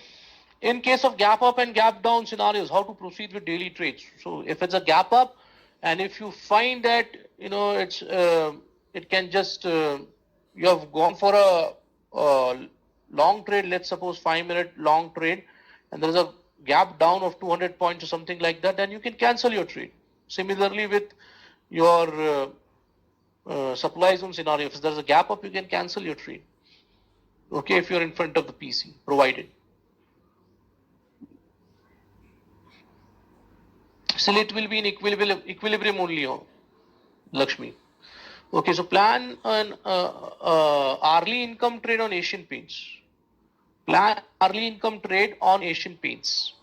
In case of gap up and gap down scenarios, how to proceed with daily trades? So if it's a gap up, and if you find that it can just you have gone for a long trade, let's suppose 5-minute long trade, and there is a gap down of 200 points or something like that, then you can cancel your trade. Similarly with your supply zone scenario, if there's a gap up, you can cancel your trade. Okay, if you're in front of the PC, provided. Still, it will be in equilibrium only, Lakshmi. Okay, so plan an hourly income trade on Asian Paints. Plan hourly income trade on Asian Paints.